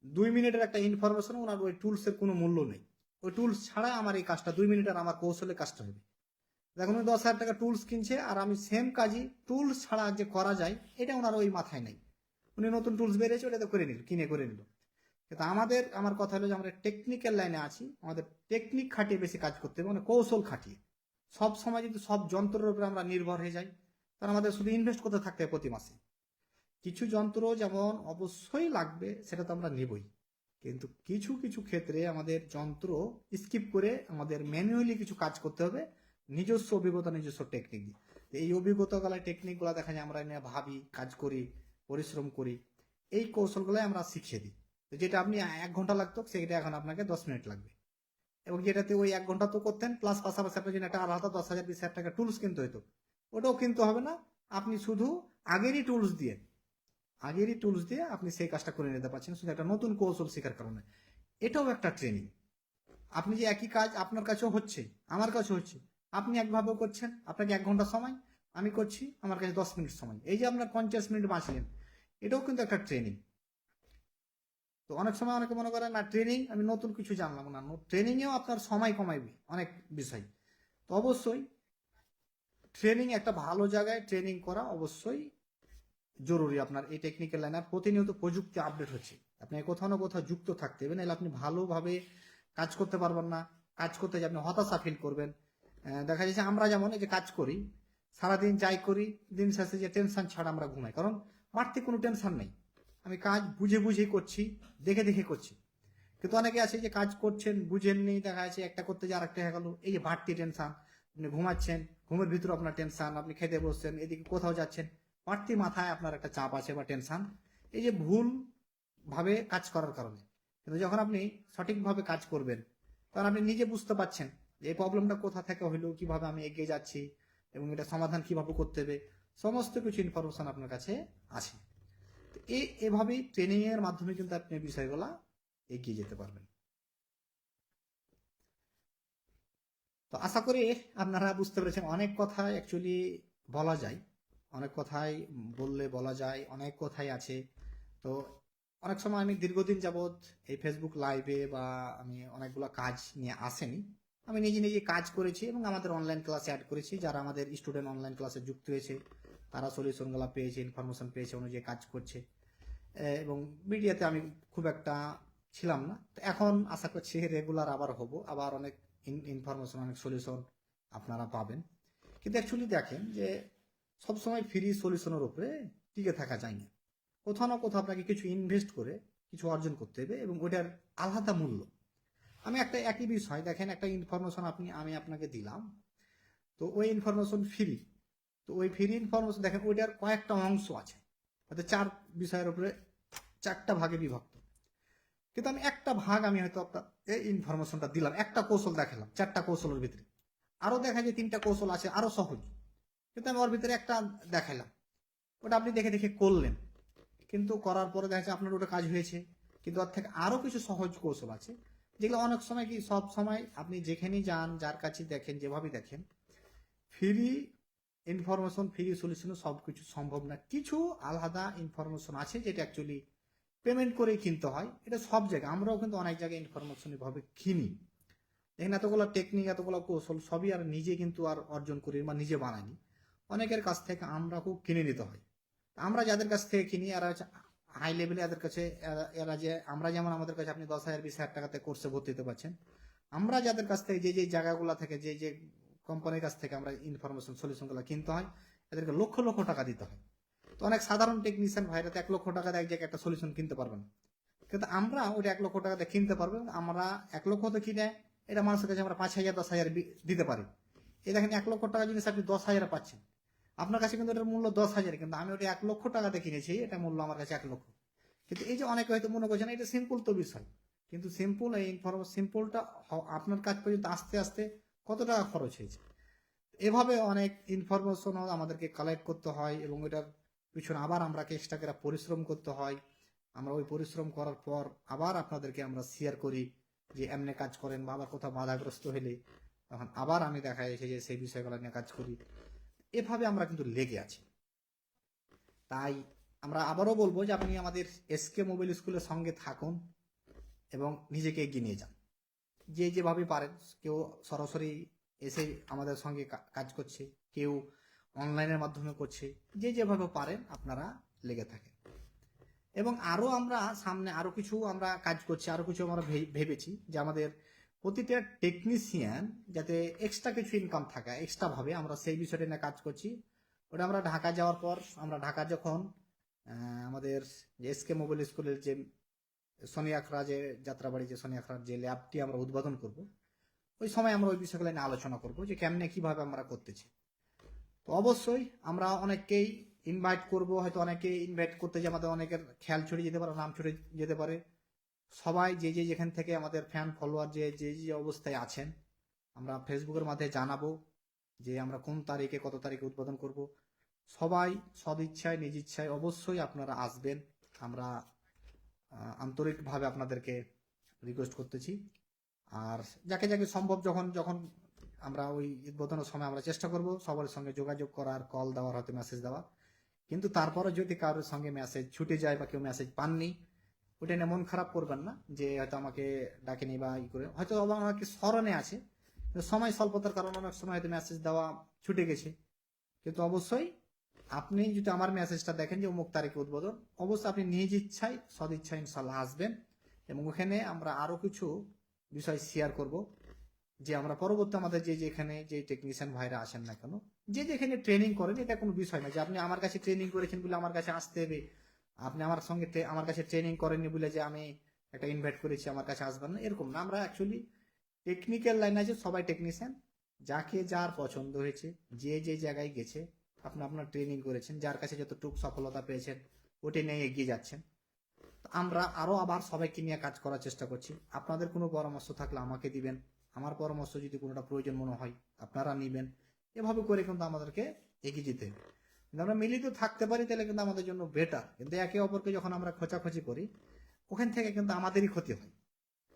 2 মিনিটের একটা ইনফরমেশন, ওনার ওই টুলসের কোনো মূল্য নেই। ওই টুলস ছাড়া আমার এই কাজটা 2 মিনিটের আমার কৌশলে কাজটা হবে। দেখুন উনি 10,000 টাকা টুলস কিনছে, আর আমি সেম কাজই টুলস ছাড়া যে করা যায় এটা ওনার ওই মাথায় নেই। উনি নতুন টুলস বেরিয়েছে, ওটাতে করে নিল, কিনে করে নিল। কিন্তু আমার কথা হলো যে আমরা টেকনিক্যাল লাইনে আছি, আমাদের টেকনিক খাটিয়ে বেশি কাজ করতে হবে, মানে কৌশল খাটিয়ে। সব সময় যদি সব যন্ত্রের উপরে আমরা নির্ভর হয়ে যাই, তাহলে আমাদের শুধু ইনভেস্ট করতে থাকতে হবে প্রতি মাসে। কিছু যন্ত্র যেমন অবশ্যই লাগবে, সেটা তো আমরা নেবই, কিন্তু কিছু কিছু ক্ষেত্রে আমাদের যন্ত্র স্কিপ করে আমাদের ম্যানুয়ালি কিছু কাজ করতে হবে, নিজস্ব অভিজ্ঞতা, নিজস্ব টেকনিক দিয়ে। এই অভিজ্ঞতাগুলো টেকনিকগুলো দেখা যায় আমরা নিয়ে ভাবি, কাজ করি, পরিশ্রম করি, এই কৌশলগুলো আমরা শিখিয়ে দিই। যেটা আপনি 1 ঘন্টা লাগতো, সেটা এখন আপনাকে 10 মিনিট লাগবে। এবং যেটাতে ওই 1 ঘন্টা তো করতেন, প্লাস পাশাপাশি আপনার জন্য একটা আলাদা 10,000-20,000 টাকা টুলস কিনতে হতো, ওটাও কিনতে হবে না। আপনি শুধু আগেরই টুলস দিয়ে আপনি সেই কাজটা করে নিতে পারছেন, শুধু একটা নতুন কৌশল শেখার কারণে। এটাও একটা ট্রেনিং। আপনি যে একই কাজ আপনার কাছেও হচ্ছে, আমার কাছেও হচ্ছে, আপনি একভাবেও করছেন, আপনাকে 1 ঘন্টা সময়, আমি করছি আমার কাছে 10 মিনিট সময়, এই যে আপনার 50 মিনিট বাঁচলেন, এটাও কিন্তু একটা ট্রেনিং। তো অনেক সময় অনেকে মনে করে না ট্রেনিং আমি নতুন কিছু জানলাম না, ট্রেনিংয়েও আপনার সময় কমাইবে অনেক বিষয়। তো অবশ্যই ট্রেনিং একটা ভালো জায়গায় ট্রেনিং করা অবশ্যই জরুরি। আপনার এই টেকনিক্যাল লাইনে প্রতিনিয়ত প্রযুক্তি আপডেট হচ্ছে, আপনাকে কোথাও না কোথাও যুক্ত থাকতে হবে, নাহলে আপনি ভালোভাবে কাজ করতে পারবেন না। কাজ করতে যে আপনি হতাশা ফিল করবেন। দেখা যাচ্ছে আমরা যেমন এই যে কাজ করি, সারাদিন যাই করি, দিন শেষে যে টেনশন ছাড়া আমরা ঘুমাই, কারণ বাড়তি কোনো টেনশন নেই। আমি কাজ বুঝে বুঝে করছি, দেখে দেখে করছি। কিন্তু অনেকে আছে যে কাজ করছেন বুঝেননি, দেখা যাচ্ছে একটা করতে যে আরেকটা হয়ে গেল, এই যে বাড়তি টেনশন। আপনি ঘুমাচ্ছেন, ঘুমের ভিতরে আপনার টেনশন, আপনি খেতে বসছেন, এদিকে কোথাও যাচ্ছেন, বাড়তি মাথায় আপনার একটা চাপ আছে বা টেনশন, এই যে ভুল ভাবে কাজ করার কারণে। কিন্তু যখন আপনি সঠিকভাবে কাজ করবেন, তখন আপনি নিজে বুঝতে পারছেন যে এই প্রবলেমটা কোথা থেকে হইলো, কিভাবে আমি এগিয়ে যাচ্ছি, এবং এটা সমাধান কিভাবে করতে হবে, সমস্ত কিছু ইনফরমেশন আপনার কাছে আছে। তো এভাবেই ট্রেনিং এর মাধ্যমে কিন্তু আপনি বিষয়গুলা এগিয়ে যেতে পারবেন। তো আশা করি আপনারা বুঝতে পেরেছেন। অনেক কথা অ্যাকচুয়ালি বলা যায়, অনেক কথাই বললে বলা যায়, অনেক কথাই আছে। তো অনেক সময় আমি দীর্ঘদিন যাবৎ এই ফেসবুক লাইভে বা আমি অনেকগুলো কাজ নিয়ে আসেনি, আমি নিজে নিজে কাজ করেছি এবং আমাদের অনলাইন ক্লাসে অ্যাড করেছি। যারা আমাদের স্টুডেন্ট অনলাইন ক্লাসে যুক্ত হয়েছে, তারা সলিউশনগুলো পেয়েছে, ইনফরমেশন পেয়েছে, অনুযায়ী কাজ করছে। এবং মিডিয়াতে আমি খুব একটা ছিলাম না। তো এখন আশা করছি রেগুলার আবার হব, আবার অনেক ইনফরমেশন, অনেক সলিউশন আপনারা পাবেন। কিন্তু অ্যাকচুয়ালি দেখেন যে সবসময় ফ্রি সলিউশনের উপরে টিকে থাকা যায় না। কোথাও না কোথাও আপনাকে কিছু ইনভেস্ট করে কিছু অর্জন করতে হবে, এবং ওইটার আলাদা মূল্য। আমি একটা একই বিষয় দেখেন, একটা ইনফরমেশন আমি আপনাকে দিলাম, তো ওই ইনফরমেশন ফ্রি। তো ওই ফ্রি ইনফরমেশন দেখেন ওইটার কয়েকটা অংশ আছে, হয়তো 4 বিষয়ের উপরে 4টা ভাগে বিভক্ত। কিন্তু আমি একটা ভাগ আমি হয়তো আপনার এই ইনফরমেশনটা দিলাম, একটা কৌশল দেখালাম 4টা কৌশলের ভিতরে। আরো দেখা যায় 3টা কৌশল আছে আরো সহজ, কিন্তু আমি ওর ভিতরে একটা দেখাইলাম। ওটা আপনি দেখে দেখে করলেন, কিন্তু করার পরে দেখা যাচ্ছে আপনার ওটা কাজ হয়েছে। কিন্তু ওর থেকে আরো কিছু সহজ কৌশল আছে, যেগুলো অনেক সময় কি সব সময় আপনি যেখানেই যান, যার কাছে দেখেন, যেভাবে দেখেন, ফ্রি ইনফরমেশন, ফ্রি সলিউশন সব কিছু সম্ভব না। কিছু আলাদা ইনফরমেশন আছে যেটা অ্যাকচুয়ালি পেমেন্ট করেই কিনতে হয়। এটা সব জায়গায়, আমরাও কিন্তু অনেক জায়গায় ইনফরমেশন এভাবে কিনি। দেখেন এতগুলো টেকনিক, এতগুলো কৌশল সবই আর নিজে কিন্তু আর অর্জন করি বা নিজে বানাইনি, অনেকের কাছ থেকে আমরা খুব কিনে নিতে হয়। আমরা যাদের কাছ থেকে কিনি এরা হচ্ছে হাই লেভেলে, এদের কাছে এরা যে আমরা যেমন আমাদের কাছে আপনি 10,000 20,000 টাকাতে কোর্সে ভর্তি হতে পারছেন, আমরা যাদের কাছ থেকে যে যে জায়গাগুলো থেকে যে যে কোম্পানির কাছ থেকে আমরা ইনফরমেশন সলিউশনগুলো কিনতে হয়, এদেরকে লক্ষ লক্ষ টাকা দিতে হয়। তো অনেক সাধারণ টেকনিশিয়ান ভাইরা তো 1 লক্ষ টাকা দিয়ে এক জায়গায় একটা সলিউশন কিনতে পারবেন, কিন্তু আমরা ওটা 1 লক্ষ টাকা দিয়ে কিনতে পারবো। আমরা 1 লক্ষ তো কিনে এটা মানুষের কাছে আমরা 5,000 10,000 দিতে পারি। এই দেখেন 1 লক্ষ টাকা জিনিস আপনি 10,000 পাচ্ছেন, আপনার কাছে কিন্তু এটার মূল্য 10,000, কিন্তু আমি ওটা 1 লক্ষ টাকাতে কিনেছি, এটা মূল্য আমার কাছে 1 লক্ষ। কিন্তু এই যে অনেকে হয়তো মনে করছেন এটা সিম্পল তো বিষয়, কিন্তু সিম্পল এই ইনফরমেশন সিম্পলটা আপনার কাছ পর্যন্ত আসতে আসতে কত টাকা খরচ হয়েছে। এভাবে অনেক ইনফরমেশন আমাদেরকে কালেক্ট করতে হয়, এবং এটার পিছনে আবার আমরা এক্সট্রা করে পরিশ্রম করতে হয়। আমরা ওই পরিশ্রম করার পর আবার আপনাদেরকে আমরা শেয়ার করি যে এমনি কাজ করেন, বা আবার কোথাও বাধাগ্রস্ত হলে তখন আবার আমি দেখা এসে যে সেই বিষয়গুলো নিয়ে কাজ করি। এভাবে আমরা কিন্তু লেগে আছি। তাই আমরা আবারও বলবো যে আপনি আমাদের এসকে মোবাইল স্কুলের সঙ্গে থাকুন এবং নিজেকে এগিয়ে নিয়ে যান। যে যেভাবে পারেন, কেউ সরাসরি এসে আমাদের সঙ্গে কাজ করছে, কেউ অনলাইনের মাধ্যমে করছে, যে যেভাবে পারেন আপনারা লেগে থাকেন। এবং আরো আমরা সামনে আরো কিছু আমরা কাজ করছি, আরো কিছু আমরা ভেবেছি যে আমাদের প্রতিটা টেকনিশিয়ান যাতে এক্সট্রা কিছু ইনকাম থাকে এক্সট্রা ভাবে, আমরা সেই বিষয়টা নিয়ে কাজ করছি। ওটা আমরা ঢাকা যাওয়ার পর, আমরা ঢাকা যখন আমাদের এসকে মোবাইল স্কুলের যে সোনিয়াখড়া যে যাত্রাবাড়ি, যে সোনিয়াখড়ার যে ল্যাবটি আমরা উদ্বোধন করব, ওই সময় আমরা ওই বিষয়গুলো নিয়ে আলোচনা করব যে কেমনে কিভাবে আমরা করতেছি। তো অবশ্যই আমরা অনেককেই ইনভাইট করব, হয়তো অনেকে ইনভাইট করতে যে আমাদের অনেকের খেয়াল ছড়িয়ে যেতে পারে, নাম ছড়িয়ে যেতে পারে। সবাই যে যে যেখান থেকে আমাদের ফ্যান ফলোয়ার যে যে যে অবস্থায় আছেন, আমরা ফেসবুকের মাধ্যমে জানাবো যে আমরা কোন তারিখে কত তারিখে উদ্বোধন করব। সবাই সদিচ্ছায় নিজ ইচ্ছায় অবশ্যই আপনারা আসবেন। আমরা আন্তরিকভাবে আপনাদেরকে রিকোয়েস্ট করতেছি। আর যাকে যাকে সম্ভব, যখন যখন আমরা ওই উদ্বোধনের সময় আমরা চেষ্টা করব সবার সঙ্গে যোগাযোগ করার, কল দেওয়ার, হয়তো মেসেজ দেওয়া। কিন্তু তারপরে যদি কারোর সঙ্গে মেসেজ ছুটে যায় বা কেউ মেসেজ পাননি, ওটা নিয়ে মন খারাপ করবেন না যে হয়তো আমাকে ডাকেনি বা ই করে, হয়তো আমাকে স্মরণে আছে, সময় স্বল্পতার কারণে অনেক সময় হয়তো মেসেজ দেওয়া ছুটে গেছে। কিন্তু অবশ্যই আপনি যদি আমার মেসেজটা দেখেন যে অমুক তারিখে উদ্বোধন, অবশ্যই আপনি নিজ ইচ্ছায় সদিচ্ছায় ইনশাল্লাহ আসবেন, এবং ওখানে আমরা আরো কিছু বিষয় শেয়ার করব। যে আমরা পরবর্তী আমাদের যেখানে যে টেকনিশিয়ান ভাইরা আসেন না কেন, যে যেখানে ট্রেনিং করেন, এটা কোনো বিষয় না যে আপনি আমার কাছে ট্রেনিং করেছেন বলে আমার কাছে আসতে হবে, আপনি আমার সঙ্গে আমার কাছে ট্রেনিং করেননি বলে যে আমি একটা ইনভাইট করেছি আমার কাছে আসবেন না, এরকম না। আমরা অ্যাকচুয়ালি টেকনিক্যাল লাইন আছে, সবাই টেকনিশিয়ান, যাকে যার পছন্দ হয়েছে, যে যে জায়গায় গেছে, আপনি আপনার ট্রেনিং করেছেন, যার কাছে যতটুকু সফলতা পেয়েছেন ওটি নিয়ে এগিয়ে যাচ্ছেন। আমরা আরো আবার সবাইকে নিয়ে কাজ করার চেষ্টা করছি। আপনাদের কোনো পরামর্শ থাকলে আমাকে দিবেন, আমার পরামর্শ যদি কোনোটা প্রয়োজন মনে হয় আপনারা নিবেন। এভাবে করে কিন্তু আমাদেরকে এগিয়ে যেতে হবে। কিন্তু আমরা মিলিত থাকতে পারি তাহলে কিন্তু আমাদের জন্য বেটার। কিন্তু একে অপরকে যখন আমরা খোঁচাখুচি করি, ওখান থেকে কিন্তু আমাদেরই ক্ষতি হয়।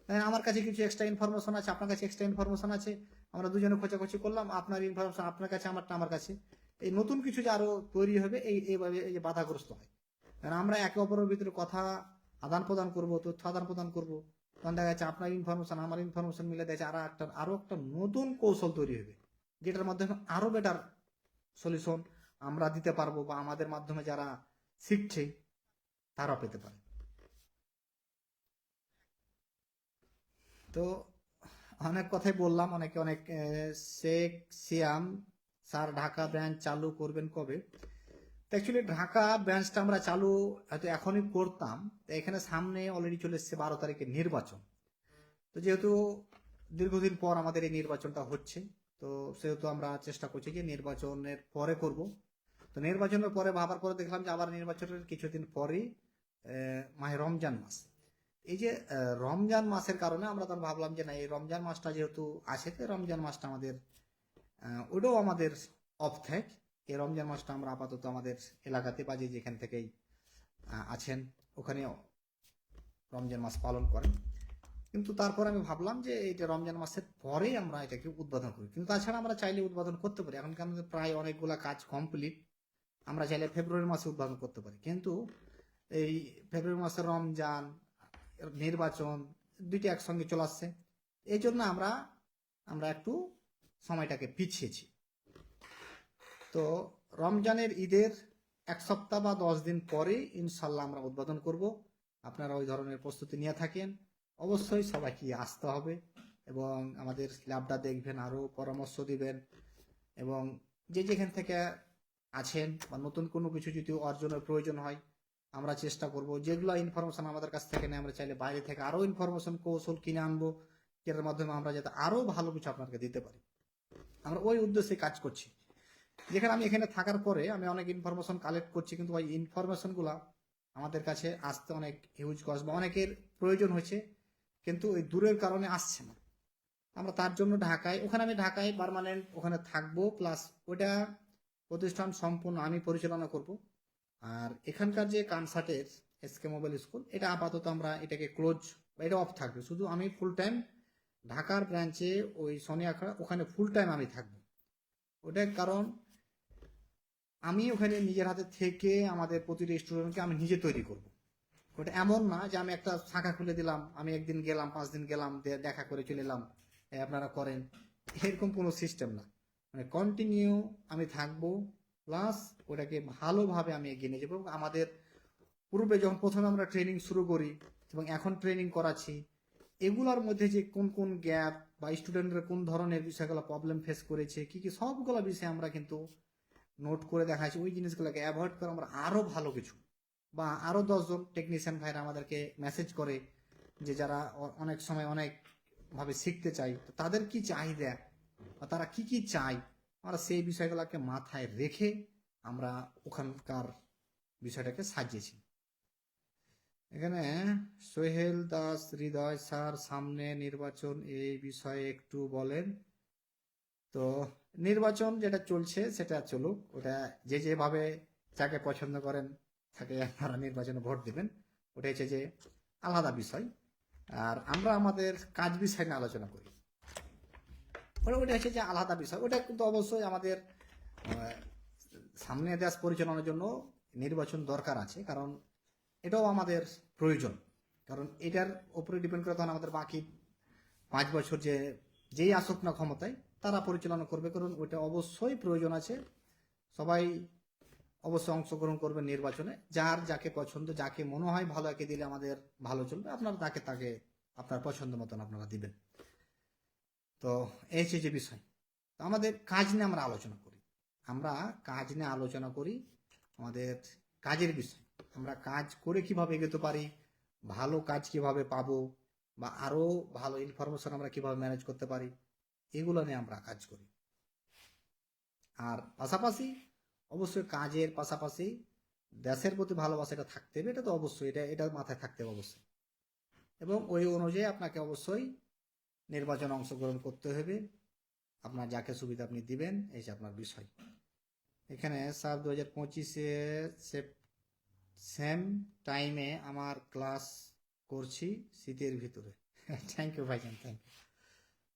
তাই আমার কাছে কিছু এক্সট্রা ইনফরমেশন আছে, আপনার কাছে এক্সট্রা ইনফরমেশন আছে, আমরা দুজনে খোঁচাখুচি করলাম, আপনার ইনফরমেশন আপনার কাছে, আমারটা আমার কাছে, এই নতুন কিছু যে আরো তৈরি হবে এইভাবে এই যে বাধাগ্রস্ত হয়। কারণ আমরা একে অপরের ভিতরে কথা আদান প্রদান করবো, তথ্য আদান প্রদান করবো, তখন দেখা যাচ্ছে আপনার ইনফরমেশন আমার ইনফরমেশন মিলে দেখা যাচ্ছে আরো একটা নতুন কৌশল তৈরি হবে, যেটার মাধ্যমে আরো বেটার সলিউশন আমরা দিতে পারবো, বা আমাদের মাধ্যমে যারা শিখছে তারা পেতে পারে। তো অনেক কথাই বললাম, অনেকে অনেক। শেখ সিয়াম স্যার ঢাকা ব্রাঞ্চ চালু করবেন কবে? অ্যাকচুয়ালি ঢাকা ব্রাঞ্চটা আমরা চালু হয়তো এখনই করতাম, তো এখানে সামনে অলরেডি চলে এসছে 12 তারিখে নির্বাচন। তো যেহেতু দীর্ঘদিন পর আমাদের এই নির্বাচনটা হচ্ছে, তো সেহেতু আমরা চেষ্টা করছি যে নির্বাচনের পরে করব। তো নির্বাচনের পরে ভাবার পরে দেখলাম যে আবার নির্বাচনের কিছুদিন পরেই মাহে রমজান মাস। এই যে রমজান মাসের কারণে আমরা তখন ভাবলাম যে না, এই রমজান মাসটা যেহেতু আসে, তো রমজান মাসটা আমাদের ওটাও আমাদের অফ থাক। এই রমজান মাসটা আমরা আপাতত আমাদের এলাকাতে বা যেখান থেকেই আছেন ওখানে রমজান মাস পালন করেন। কিন্তু তারপর আমি ভাবলাম যে এইটা রমজান মাসের পরেই আমরা এটাকে উদ্বোধন করি। কিন্তু তাছাড়া আমরা চাইলে উদ্বোধন করতে পারি, এখন আমাদের প্রায় অনেকগুলা কাজ কমপ্লিট, আমরা চাইলে ফেব্রুয়ারি মাসে উদ্বোধন করতে পারি। কিন্তু এই ফেব্রুয়ারি মাসে রমজান, নির্বাচন দুইটা একসঙ্গে চলে আসছে, এই জন্য আমরা আমরা একটু সময়টাকে পিছিয়েছি। তো রমজানের ঈদের 1 সপ্তাহ বা 10 দিন পরে ইনশাল্লাহ আমরা উদ্বোধন করব। আপনারা ওই ধরনের প্রস্তুতি নিয়ে থাকেন। অবশ্যই সবাইকে আসতে হবে এবং আমাদের ল্যাবটা দেখবেন, আরও পরামর্শ দিবেন, এবং যে যেখান থেকে আছেন বা নতুন কোনো কিছু যদি অর্জনের প্রয়োজন হয়, আমরা চেষ্টা করব যেগুলো ইনফরমেশন আমাদের কাছ থেকে নেই, আমরা চাইলে বাইরে থেকে আরও ইনফরমেশন কৌশল কিনে আনবো, যেটার মাধ্যমে আমরা যাতে আরও ভালো কিছু আপনাকে দিতে পারি। আমরা ওই উদ্দেশ্যে কাজ করছি। যেখানে আমি এখানে থাকার পরে আমি অনেক ইনফরমেশন কালেক্ট করছি, কিন্তু ওই ইনফরমেশনগুলো আমাদের কাছে আসতে অনেক হিউজ কস্ট বা অনেকের প্রয়োজন হয়েছে, কিন্তু ওই দূরের কারণে আসছে না। আমরা তার জন্য ওখানে আমি ঢাকায় পার্মানেন্ট ওখানে থাকবো, প্লাস ওটা প্রতিষ্ঠান সম্পূর্ণ আমি পরিচালনা করব। আর এখানকার যে কনসার্টের এসকে মোবাইল স্কুল, এটা আপাতত আমরা এটাকে ক্লোজ বা এটা অফ থাকবে, শুধু আমি ফুল টাইম ঢাকার ব্রাঞ্চে ওই শনি আখড়া ওখানে ফুল টাইম আমি থাকবো। ওটার কারণ আমি ওখানে নিজের হাতে থেকে আমাদের প্রতিটি স্টুডেন্টকে আমি নিজে তৈরি করব। ওটা এমন না যে আমি একটা শাখা খুলে দিলাম, আমি একদিন গেলাম, 5 দিন গেলাম, দেখা করে চলে এলাম, আপনারা করেন, এরকম কোনো সিস্টেম না। মানে কন্টিনিউ আমি থাকবো, প্লাস ওটাকে ভালোভাবে আমি এগিয়ে নিয়ে যাবো। আমাদের পূর্বে যখন প্রথমে আমরা ট্রেনিং শুরু করি এবং এখন ট্রেনিং করাচ্ছি, এগুলোর মধ্যে যে কোন কোন গ্যাপ বা স্টুডেন্টরা কোন ধরনের বিষয়গুলো প্রবলেম ফেস করেছে, কি কি সবগুলো বিষয় আমরা কিন্তু নোট করে দেখা যাচ্ছে। ওই জিনিসগুলোকে অ্যাভয়েড করে আমরা আরো ভালো কিছু, বা আরো 10 জন টেকনিশিয়ান ভাইরা আমাদেরকে মেসেজ করে যে যারা অনেক সময় অনেক ভাবে শিখতে চাই, তো তাদের কি চাহিদা বা তারা কি কি চায়, আমরা সেই বিষয়গুলোকে মাথায় রেখে আমরা ওখানকার বিষয়টাকে সাজিয়েছি। এখানে সোহেল দাস হৃদয় স্যার, সামনে নির্বাচন, এই বিষয়ে একটু বলেন। তো নির্বাচন যেটা চলছে সেটা চলুক, ওটা যে যেভাবে যাকে পছন্দ করেন তাকে আপনারা নির্বাচনে ভোট দিবেন, ওটা হচ্ছে যে আলাদা বিষয়। আর আমরা আমাদের কাজ বিষয় নিয়ে আলোচনা করি, ওটা হচ্ছে যে আলাদা বিষয়। ওটা কিন্তু অবশ্যই আমাদের সামনে দেশ পরিচালনার জন্য নির্বাচন দরকার আছে, কারণ এটাও আমাদের প্রয়োজন। কারণ এটার উপরে ডিপেন্ড করে তখন আমাদের বাকি 5 বছর যেই আসুক না ক্ষমতায় তারা পরিচালনা করবে, কারণ ওইটা অবশ্যই প্রয়োজন আছে। সবাই অবশ্যই অংশগ্রহণ করবে নির্বাচনে, যার যাকে পছন্দ, যাকে মনে হয় ভালো একে দিলে আমাদের ভালো চলবে, আপনারা তাকে আপনার পছন্দ মতন আপনারা দিবেন। তো এই হচ্ছে যে বিষয়। তো আমাদের কাজ নিয়ে আমরা আলোচনা করি, আমরা কাজ নিয়ে আলোচনা করি, আমাদের কাজের বিষয়, আমরা কাজ করে কিভাবে এগোতে পারি, ভালো কাজ কিভাবে পাবো, বা আরো ভালো ইনফরমেশন আমরা কিভাবে ম্যানেজ করতে পারি, এগুলো নিয়ে আমরা কাজ করি। আর পাশাপাশি অবশ্যই কাজের পাশাপাশি দেশের প্রতি ভালোবাসা এটা থাকতে হবে, এটা তো অবশ্যই, এটা মাথায় থাকতে হবে অবশ্যই। এবং ওই অনুযায়ী আপনাকে অবশ্যই নির্বাচনে অংশগ্রহণ করতে হবে, আপনার যাকে সুবিধা আপনি দিবেন, এই যে আপনার বিষয়। এখানে স্যার 2025-এ সেম টাইমে আমার ক্লাস করছি শীতের ভিতরে। থ্যাংক ইউ ভাইজান, থ্যাংক ইউ,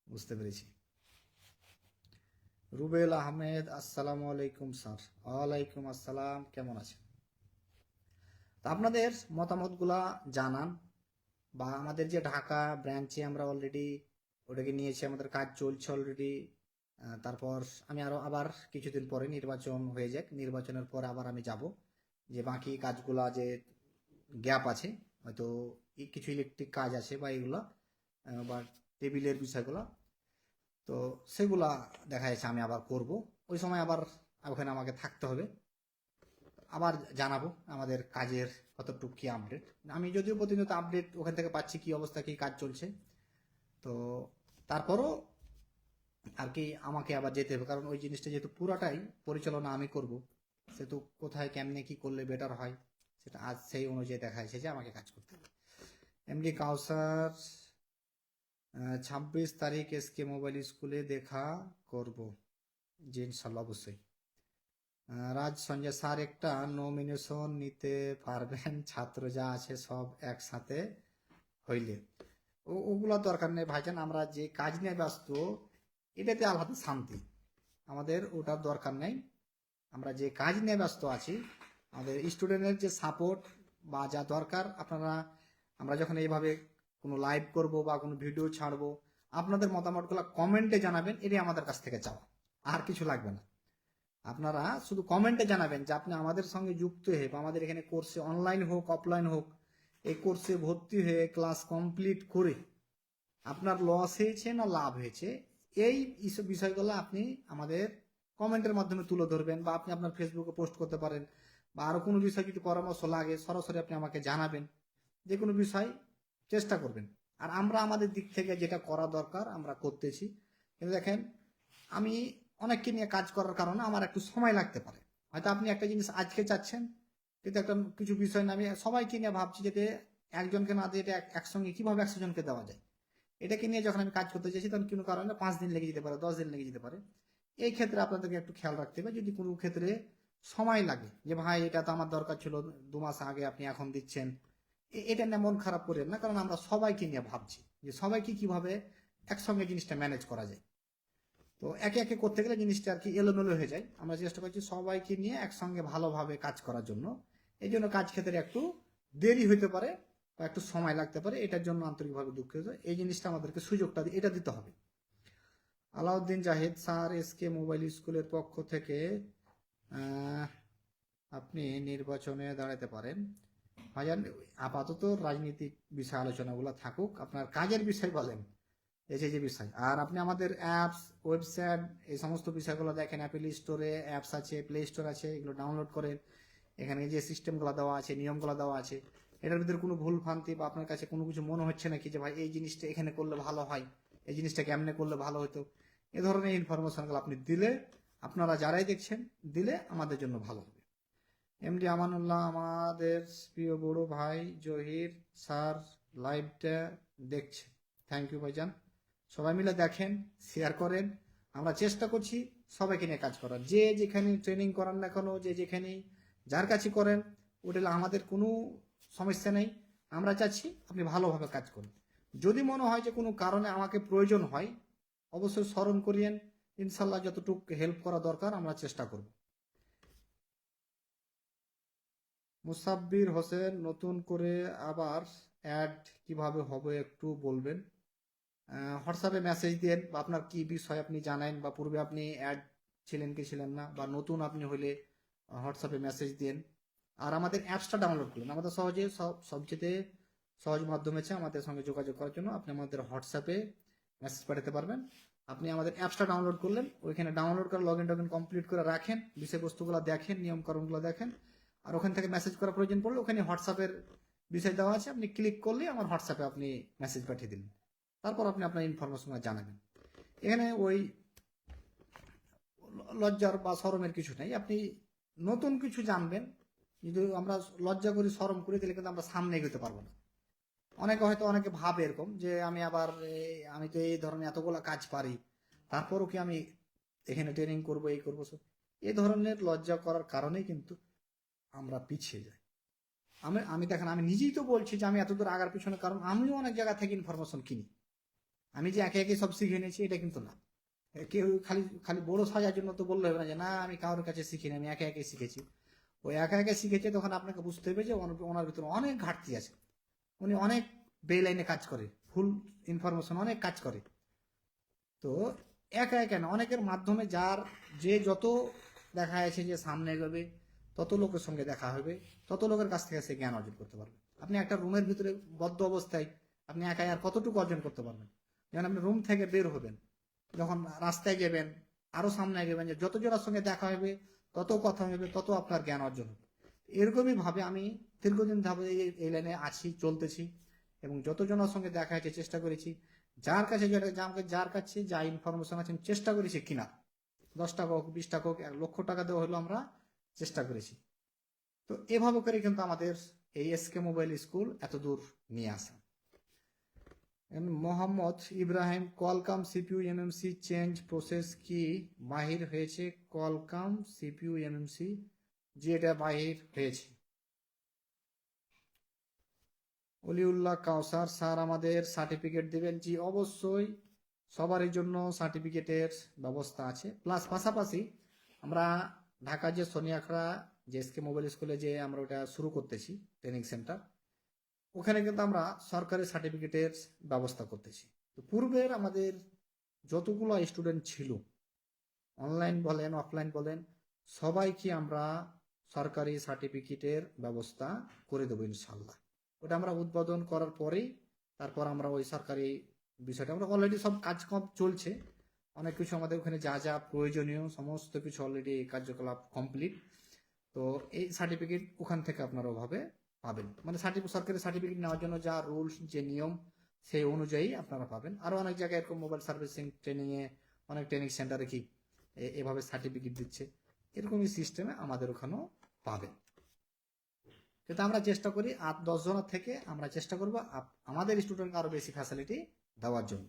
বুঝতে পেরেছি। রুবেল আহমেদ, আসসালামু আলাইকুম স্যার। ওয়ালাইকুম আসসালাম, কেমন আছেন? তা আপনাদের মতামতগুলা জানান, বা আমাদের যে ঢাকা ব্রাঞ্চে আমরা অলরেডি ওটাকে নিয়েছি, আমাদের কাজ চলছে অলরেডি। তারপর আমি আবার কিছুদিন পরে নির্বাচন হয়ে যাক, নির্বাচনের পর আবার আমি যাব, যে বাকি কাজগুলা যে গ্যাপ আছে, হয়তো কিছু ইলেকট্রিক কাজ আছে বা এগুলা, বা টেবিলের বিষয়গুলো, তো সেগুলা দেখা যাচ্ছে আমি আবার করব। ওই সময় আবার ওখানে আমাকে থাকতে হবে, আবার জানাবো আমাদের কাজের কতটুকু কি আপডেট। আমি যদিও প্রতিনিয়ত আপডেট ওখান থেকে পাচ্ছি, কি অবস্থা, কি কাজ চলছে। তো তারপরও আর কি আমাকে আবার যেতে হবে, কারণ ওই জিনিসটা যেহেতু পুরাটাই পরিচালনা আমি করব, সেহেতু কোথায় কেমনে কি করলে বেটার হয় সেটা আজ সেই অনুযায়ী দেখা যাচ্ছে যে আমাকে কাজ করতে হবে। এমডি কাউসার, 26 তারিখ এসকে মোবাইল স্কুলে দেখা করব। জি ইনশাল্লাহ, অবশ্যই। রাজ সঞ্জয় স্যার, একটা নমিনেশন নিতে পারবেন? ছাত্র যা আছে সব একসাথে হইলে। ওগুলো দরকার নেই ভাইজান, আমরা যে কাজ নিয়ে ব্যস্ত এটাতে আলাদা শান্তি, আমাদের ওটার দরকার নেই। আমরা যে কাজ নিয়ে ব্যস্ত আছি, আমাদের স্টুডেন্টের যে সাপোর্ট বা যা দরকার, আপনারা, আমরা যখন এইভাবে কোনো লাইভ করব বা কোনো ভিডিও ছাড়বো, আপনাদের মতামতগুলো কমেন্টে জানাবেন, এটাই আমাদের কাছ থেকে চাওয়া, আর কিছু লাগবে না। আপনারা শুধু কমেন্টে জানাবেন যে আপনি আমাদের সঙ্গে যুক্ত হয়ে, বা আমাদের এখানে কোর্সে অনলাইন হোক অফলাইন হোক, এই কোর্সে ভর্তি হয়ে ক্লাস কমপ্লিট করে আপনার লস হয়েছে না লাভ হয়েছে, এই বিষয়গুলো আপনি আমাদের কমেন্টের মাধ্যমে তুলে ধরবেন, বা আপনি আপনার ফেসবুকে পোস্ট করতে পারেন, বা আরো কোনো বিষয় যদি পরামর্শ লাগে সরাসরি আপনি আমাকে জানাবেন, যে কোনো বিষয় চেষ্টা করবেন। আর আমরা আমাদের দিক থেকে যেটা করা দরকার আমরা করতেছি। কিন্তু দেখেন, আমি অনেককে নিয়ে কাজ করার কারণে আমার একটু সময় লাগতে পারে, হয়তো আপনি একটা জিনিস আজকে চাচ্ছেন, কিন্তু একটা কিছু বিষয় না, আমি সবাইকে নিয়ে ভাবছি যাতে একজনকে না দিয়ে এটা একসঙ্গে কিভাবে 100 জনকে দেওয়া যায়, এটাকে নিয়ে যখন আমি কাজ করতে চাইছি, তখন কোনো কারণে 5 দিন লেগে যেতে পারে, 10 দিন লেগে যেতে পারে। এই ক্ষেত্রে আপনাদেরকে একটু খেয়াল রাখতে হবে, যদি কোনো ক্ষেত্রে সময় লাগে, যে ভাই এটা তো আমার দরকার ছিল 2 মাস আগে, আপনি এখন দিচ্ছেন, এটা নিয়ে মন খারাপ করেন না, কারণ আমরা সবাইকে নিয়ে ভাবছি যে সবাইকে কিভাবে একসঙ্গে জিনিসটা ম্যানেজ করা যায়। তো একে একে করতে গেলে জিনিসটা আর কি এলোমেলো হয়ে যায়, আমরা চেষ্টা করছি সবাইকে নিয়ে একসঙ্গে ভালোভাবে কাজ করার জন্য। এই জন্য কাজ ক্ষেত্রে একটু দেরি হইতে পারে বা একটু সময় লাগতে পারে, এটার জন্য আন্তরিকভাবে দুঃখিত। এই জিনিসটা আমাদেরকে সুযোগটা এটা দিতে হবে। Alauddin Zahid, sir SK mobile স্কুলের পক্ষ থেকে আপনি নির্বাচনে দাঁড়াতে পারেন। ভাইজান, আপাতত রাজনীতিক বিষয় আলোচনাগুলো থাকুক, আপনার কাজের বিষয় বলেন, এই যে বিষয়। আর আপনি আমাদের অ্যাপস, ওয়েবসাইট, এই সমস্ত বিষয়গুলো দেখেন, অ্যাপেল স্টোরে অ্যাপস আছে, প্লে স্টোর আছে, এগুলো ডাউনলোড করেন। এখানে যে সিস্টেমগুলো দেওয়া আছে, নিয়মগুলো দেওয়া আছে, এটার ভিতরে কোনো ভুল ভ্রান্তি বা আপনার কাছে কোনো কিছু মনে হচ্ছে নাকি যে ভাই এই জিনিসটা এখানে করলে ভালো হয়, এই জিনিসটা কেমনে করলে ভালো হতো, এ ধরনের ইনফরমেশনগুলো আপনি দিলে, আপনারা যারাই দেখছেন দিলে আমাদের জন্য ভালো হবে। এমডি আমানুল্লাহ, আমাদের প্রিয় বড় ভাই জহির স্যার লাইভটা দেখছে। থ্যাংক ইউ ভাইজান, সবাই মিলে দেখেন, শেয়ার করেন। আমরা চেষ্টা করছি সবাইকে নিয়ে কাজ করার, যে যেখানে ট্রেনিং করান না কেন, যে যেখানে যার কাছে করেন, ওটা আমাদের কোনো সমস্যা নেই। আমরা চাচ্ছি আপনি ভালোভাবে কাজ করুন। যদি মনে হয় যে কোনো কারণে আমাকে প্রয়োজন হয়, অবশ্যই স্মরণ করিয়েন, ইনশাল্লাহ যতটুকু হেল্প করা দরকার আমরা চেষ্টা করব। মুসাব্বির হোসেন, নতুন করে আবার অ্যাড কিভাবে হবে একটু বলবেন? হোয়াটসঅ্যাপে মেসেজ দেন, বা আপনার কি বিষয় আপনি জানেন, বা পূর্বে আপনি অ্যাড ছিলেন কি ছিলেন না, বা নতুন আপনি হলে হোয়াটসঅ্যাপে মেসেজ দেন। আর আমাদের অ্যাপসটা ডাউনলোড করুন, আমাদের সহজে সবচেয়ে সহজ মাধ্যম আছে আমাদের সঙ্গে যোগাযোগ করার জন্য, আপনি আমাদের হোয়াটসঅ্যাপে মেসেজ পাঠাতে পারবেন, আপনি আমাদের অ্যাপসটা ডাউনলোড করলেন, ওইখানে ডাউনলোড করে লগ ইন টগিন কমপ্লিট করে রাখেন, বিষয়বস্তুগুলো দেখেন, নিয়মকানুনগুলো দেখেন, আর ওখান থেকে মেসেজ করার প্রয়োজন পড়লে ওখানে হোয়াটসঅ্যাপের বিষয় দেওয়া আছে, আপনি ক্লিক করলে আমার হোয়াটসঅ্যাপে আপনি মেসেজ পাঠিয়ে দিলেন, তারপর আপনি আপনার ইনফরমেশনগুলো জানাবেন। এখানে ওই লজ্জার বা শরমের কিছু নেই, আপনি নতুন কিছু জানবেন। যদি আমরা লজ্জা করি, শরম করি, তাহলে কিন্তু আমরা সামনে এগোতে পারবো না। অনেকে ভাবে এরকম যে আমি আবার আমি তো এই ধরনের এতগুলো কাজ পারি, তারপরও কি আমি এখানে ট্রেনিং করবো, এই করবো, এই ধরনের লজ্জা করার কারণেই কিন্তু আমরা পিছিয়ে যাই। আমি দেখেন, আমি নিজেই তো বলছি যে আমি এতদূর আগার পিছনে কারণ আমিও অনেক জায়গা থেকে ইনফরমেশন কিনি। আমি যে একে একে সব শিখে নিয়েছি এটা কিন্তু না। কেউ খালি খালি বড় সাজার জন্য তো বললে হবে না যে না আমি কারোর কাছে শিখিনি, আমি একে একে শিখেছি। ওই একা একা শিখেছে, তখন আপনাকে বুঝতে হবে যে ওনার ভিতরে অনেক ঘাটতি আছে। উনি অনেক বেলাইনে কাজ করে, ফুল ইনফরমেশন অনেক কাজ করে। তো একা একা না, অনেকের মাধ্যমে যে যত দেখা যাচ্ছে যে সামনে এগোবে, তত লোকের সঙ্গে দেখা হবে, তত লোকের কাছ থেকে সে জ্ঞান অর্জন করতে পারবে। আপনি একটা রুমের ভিতরে বদ্ধ অবস্থায় আপনি একাই আর কতটুকু অর্জন করতে পারবেন? যেমন আপনি রুম থেকে বের হবেন, যখন রাস্তায় যাবেন, আরো সামনে এগোবেন, যে যত জনের সঙ্গে দেখা হবে, তত কথা হবে, তত আপনার জ্ঞান অর্জন হবে। এরকমই ভাবে আমি দীর্ঘদিন ধরে এই লাইনে আছি, চলতেছি, এবং যতজনের সঙ্গে দেখা হয়েছে চেষ্টা করেছি, যার কাছে যা ইনফরমেশন আছে চেষ্টা করেছি কিনা, 10 টাকা হোক, 20 টাকা হোক, 1 লক্ষ টাকা দেওয়া হলো, আমরা চেষ্টা করেছি। তো এভাবে করে কিন্তু আমাদের এই এসকে মোবাইল স্কুল এত দূর নিয়ে আসা। Mohammad Ibrahim, কলকাম CPU MMC change process কি বাহির হয়েছে? কলকাম সিপিইউ এমএমসি, যে এটা বাহির হয়েছে। অলিউল্লাহ কাউসার, স্যার আমাদের সার্টিফিকেট দিবেন? জি অবশ্যই, সবারই জন্য সার্টিফিকেটের ব্যবস্থা আছে। প্লাস পাশাপাশি আমরা ঢাকা যে সোনিয়াখড়া যে এসকে মোবাইল স্কুলে যে আমরা ওটা শুরু করতেছি ট্রেনিং সেন্টার, ওখানে কিন্তু আমরা সরকারি সার্টিফিকেটের ব্যবস্থা করতেছি। তো পূর্বের আমাদের যতগুলো স্টুডেন্ট ছিল, অনলাইন বলেন অফলাইন বলেন, সবাইকে আমরা সরকারি সার্টিফিকেটের ব্যবস্থা করে দেবো ইনশাল্লাহ। ওটা আমরা উদ্বোধন করার পরেই তারপর আমরা ওই সরকারি বিষয়টা, আমরা অলরেডি সব কাজকর্ম চলছে, অনেক কিছু আমাদের ওখানে যা যা প্রয়োজনীয় সমস্ত কিছু অলরেডি কার্যকলাপ কমপ্লিট। তো এই সার্টিফিকেট ওখান থেকে আপনারা ওভাবে পাবেন, মানে সরকারি সার্টিফিকেট নেওয়ার জন্য যা রুলস, যে নিয়ম, সেই অনুযায়ী আপনারা পাবেন। আরো অনেক জায়গায় এরকম মোবাইল সার্ভিসিং ট্রেনিং এ অনেক ট্রেনিং সেন্টারে কি এভাবে সার্টিফিকেট দিচ্ছে, এরকমই সিস্টেমে আমাদের ওখানেও পাবেন। কিন্তু আমরা চেষ্টা করি 8-10 জনের থেকে আমরা চেষ্টা করবো আমাদের স্টুডেন্টকে আরো বেশি ফ্যাসিলিটি দেওয়ার জন্য।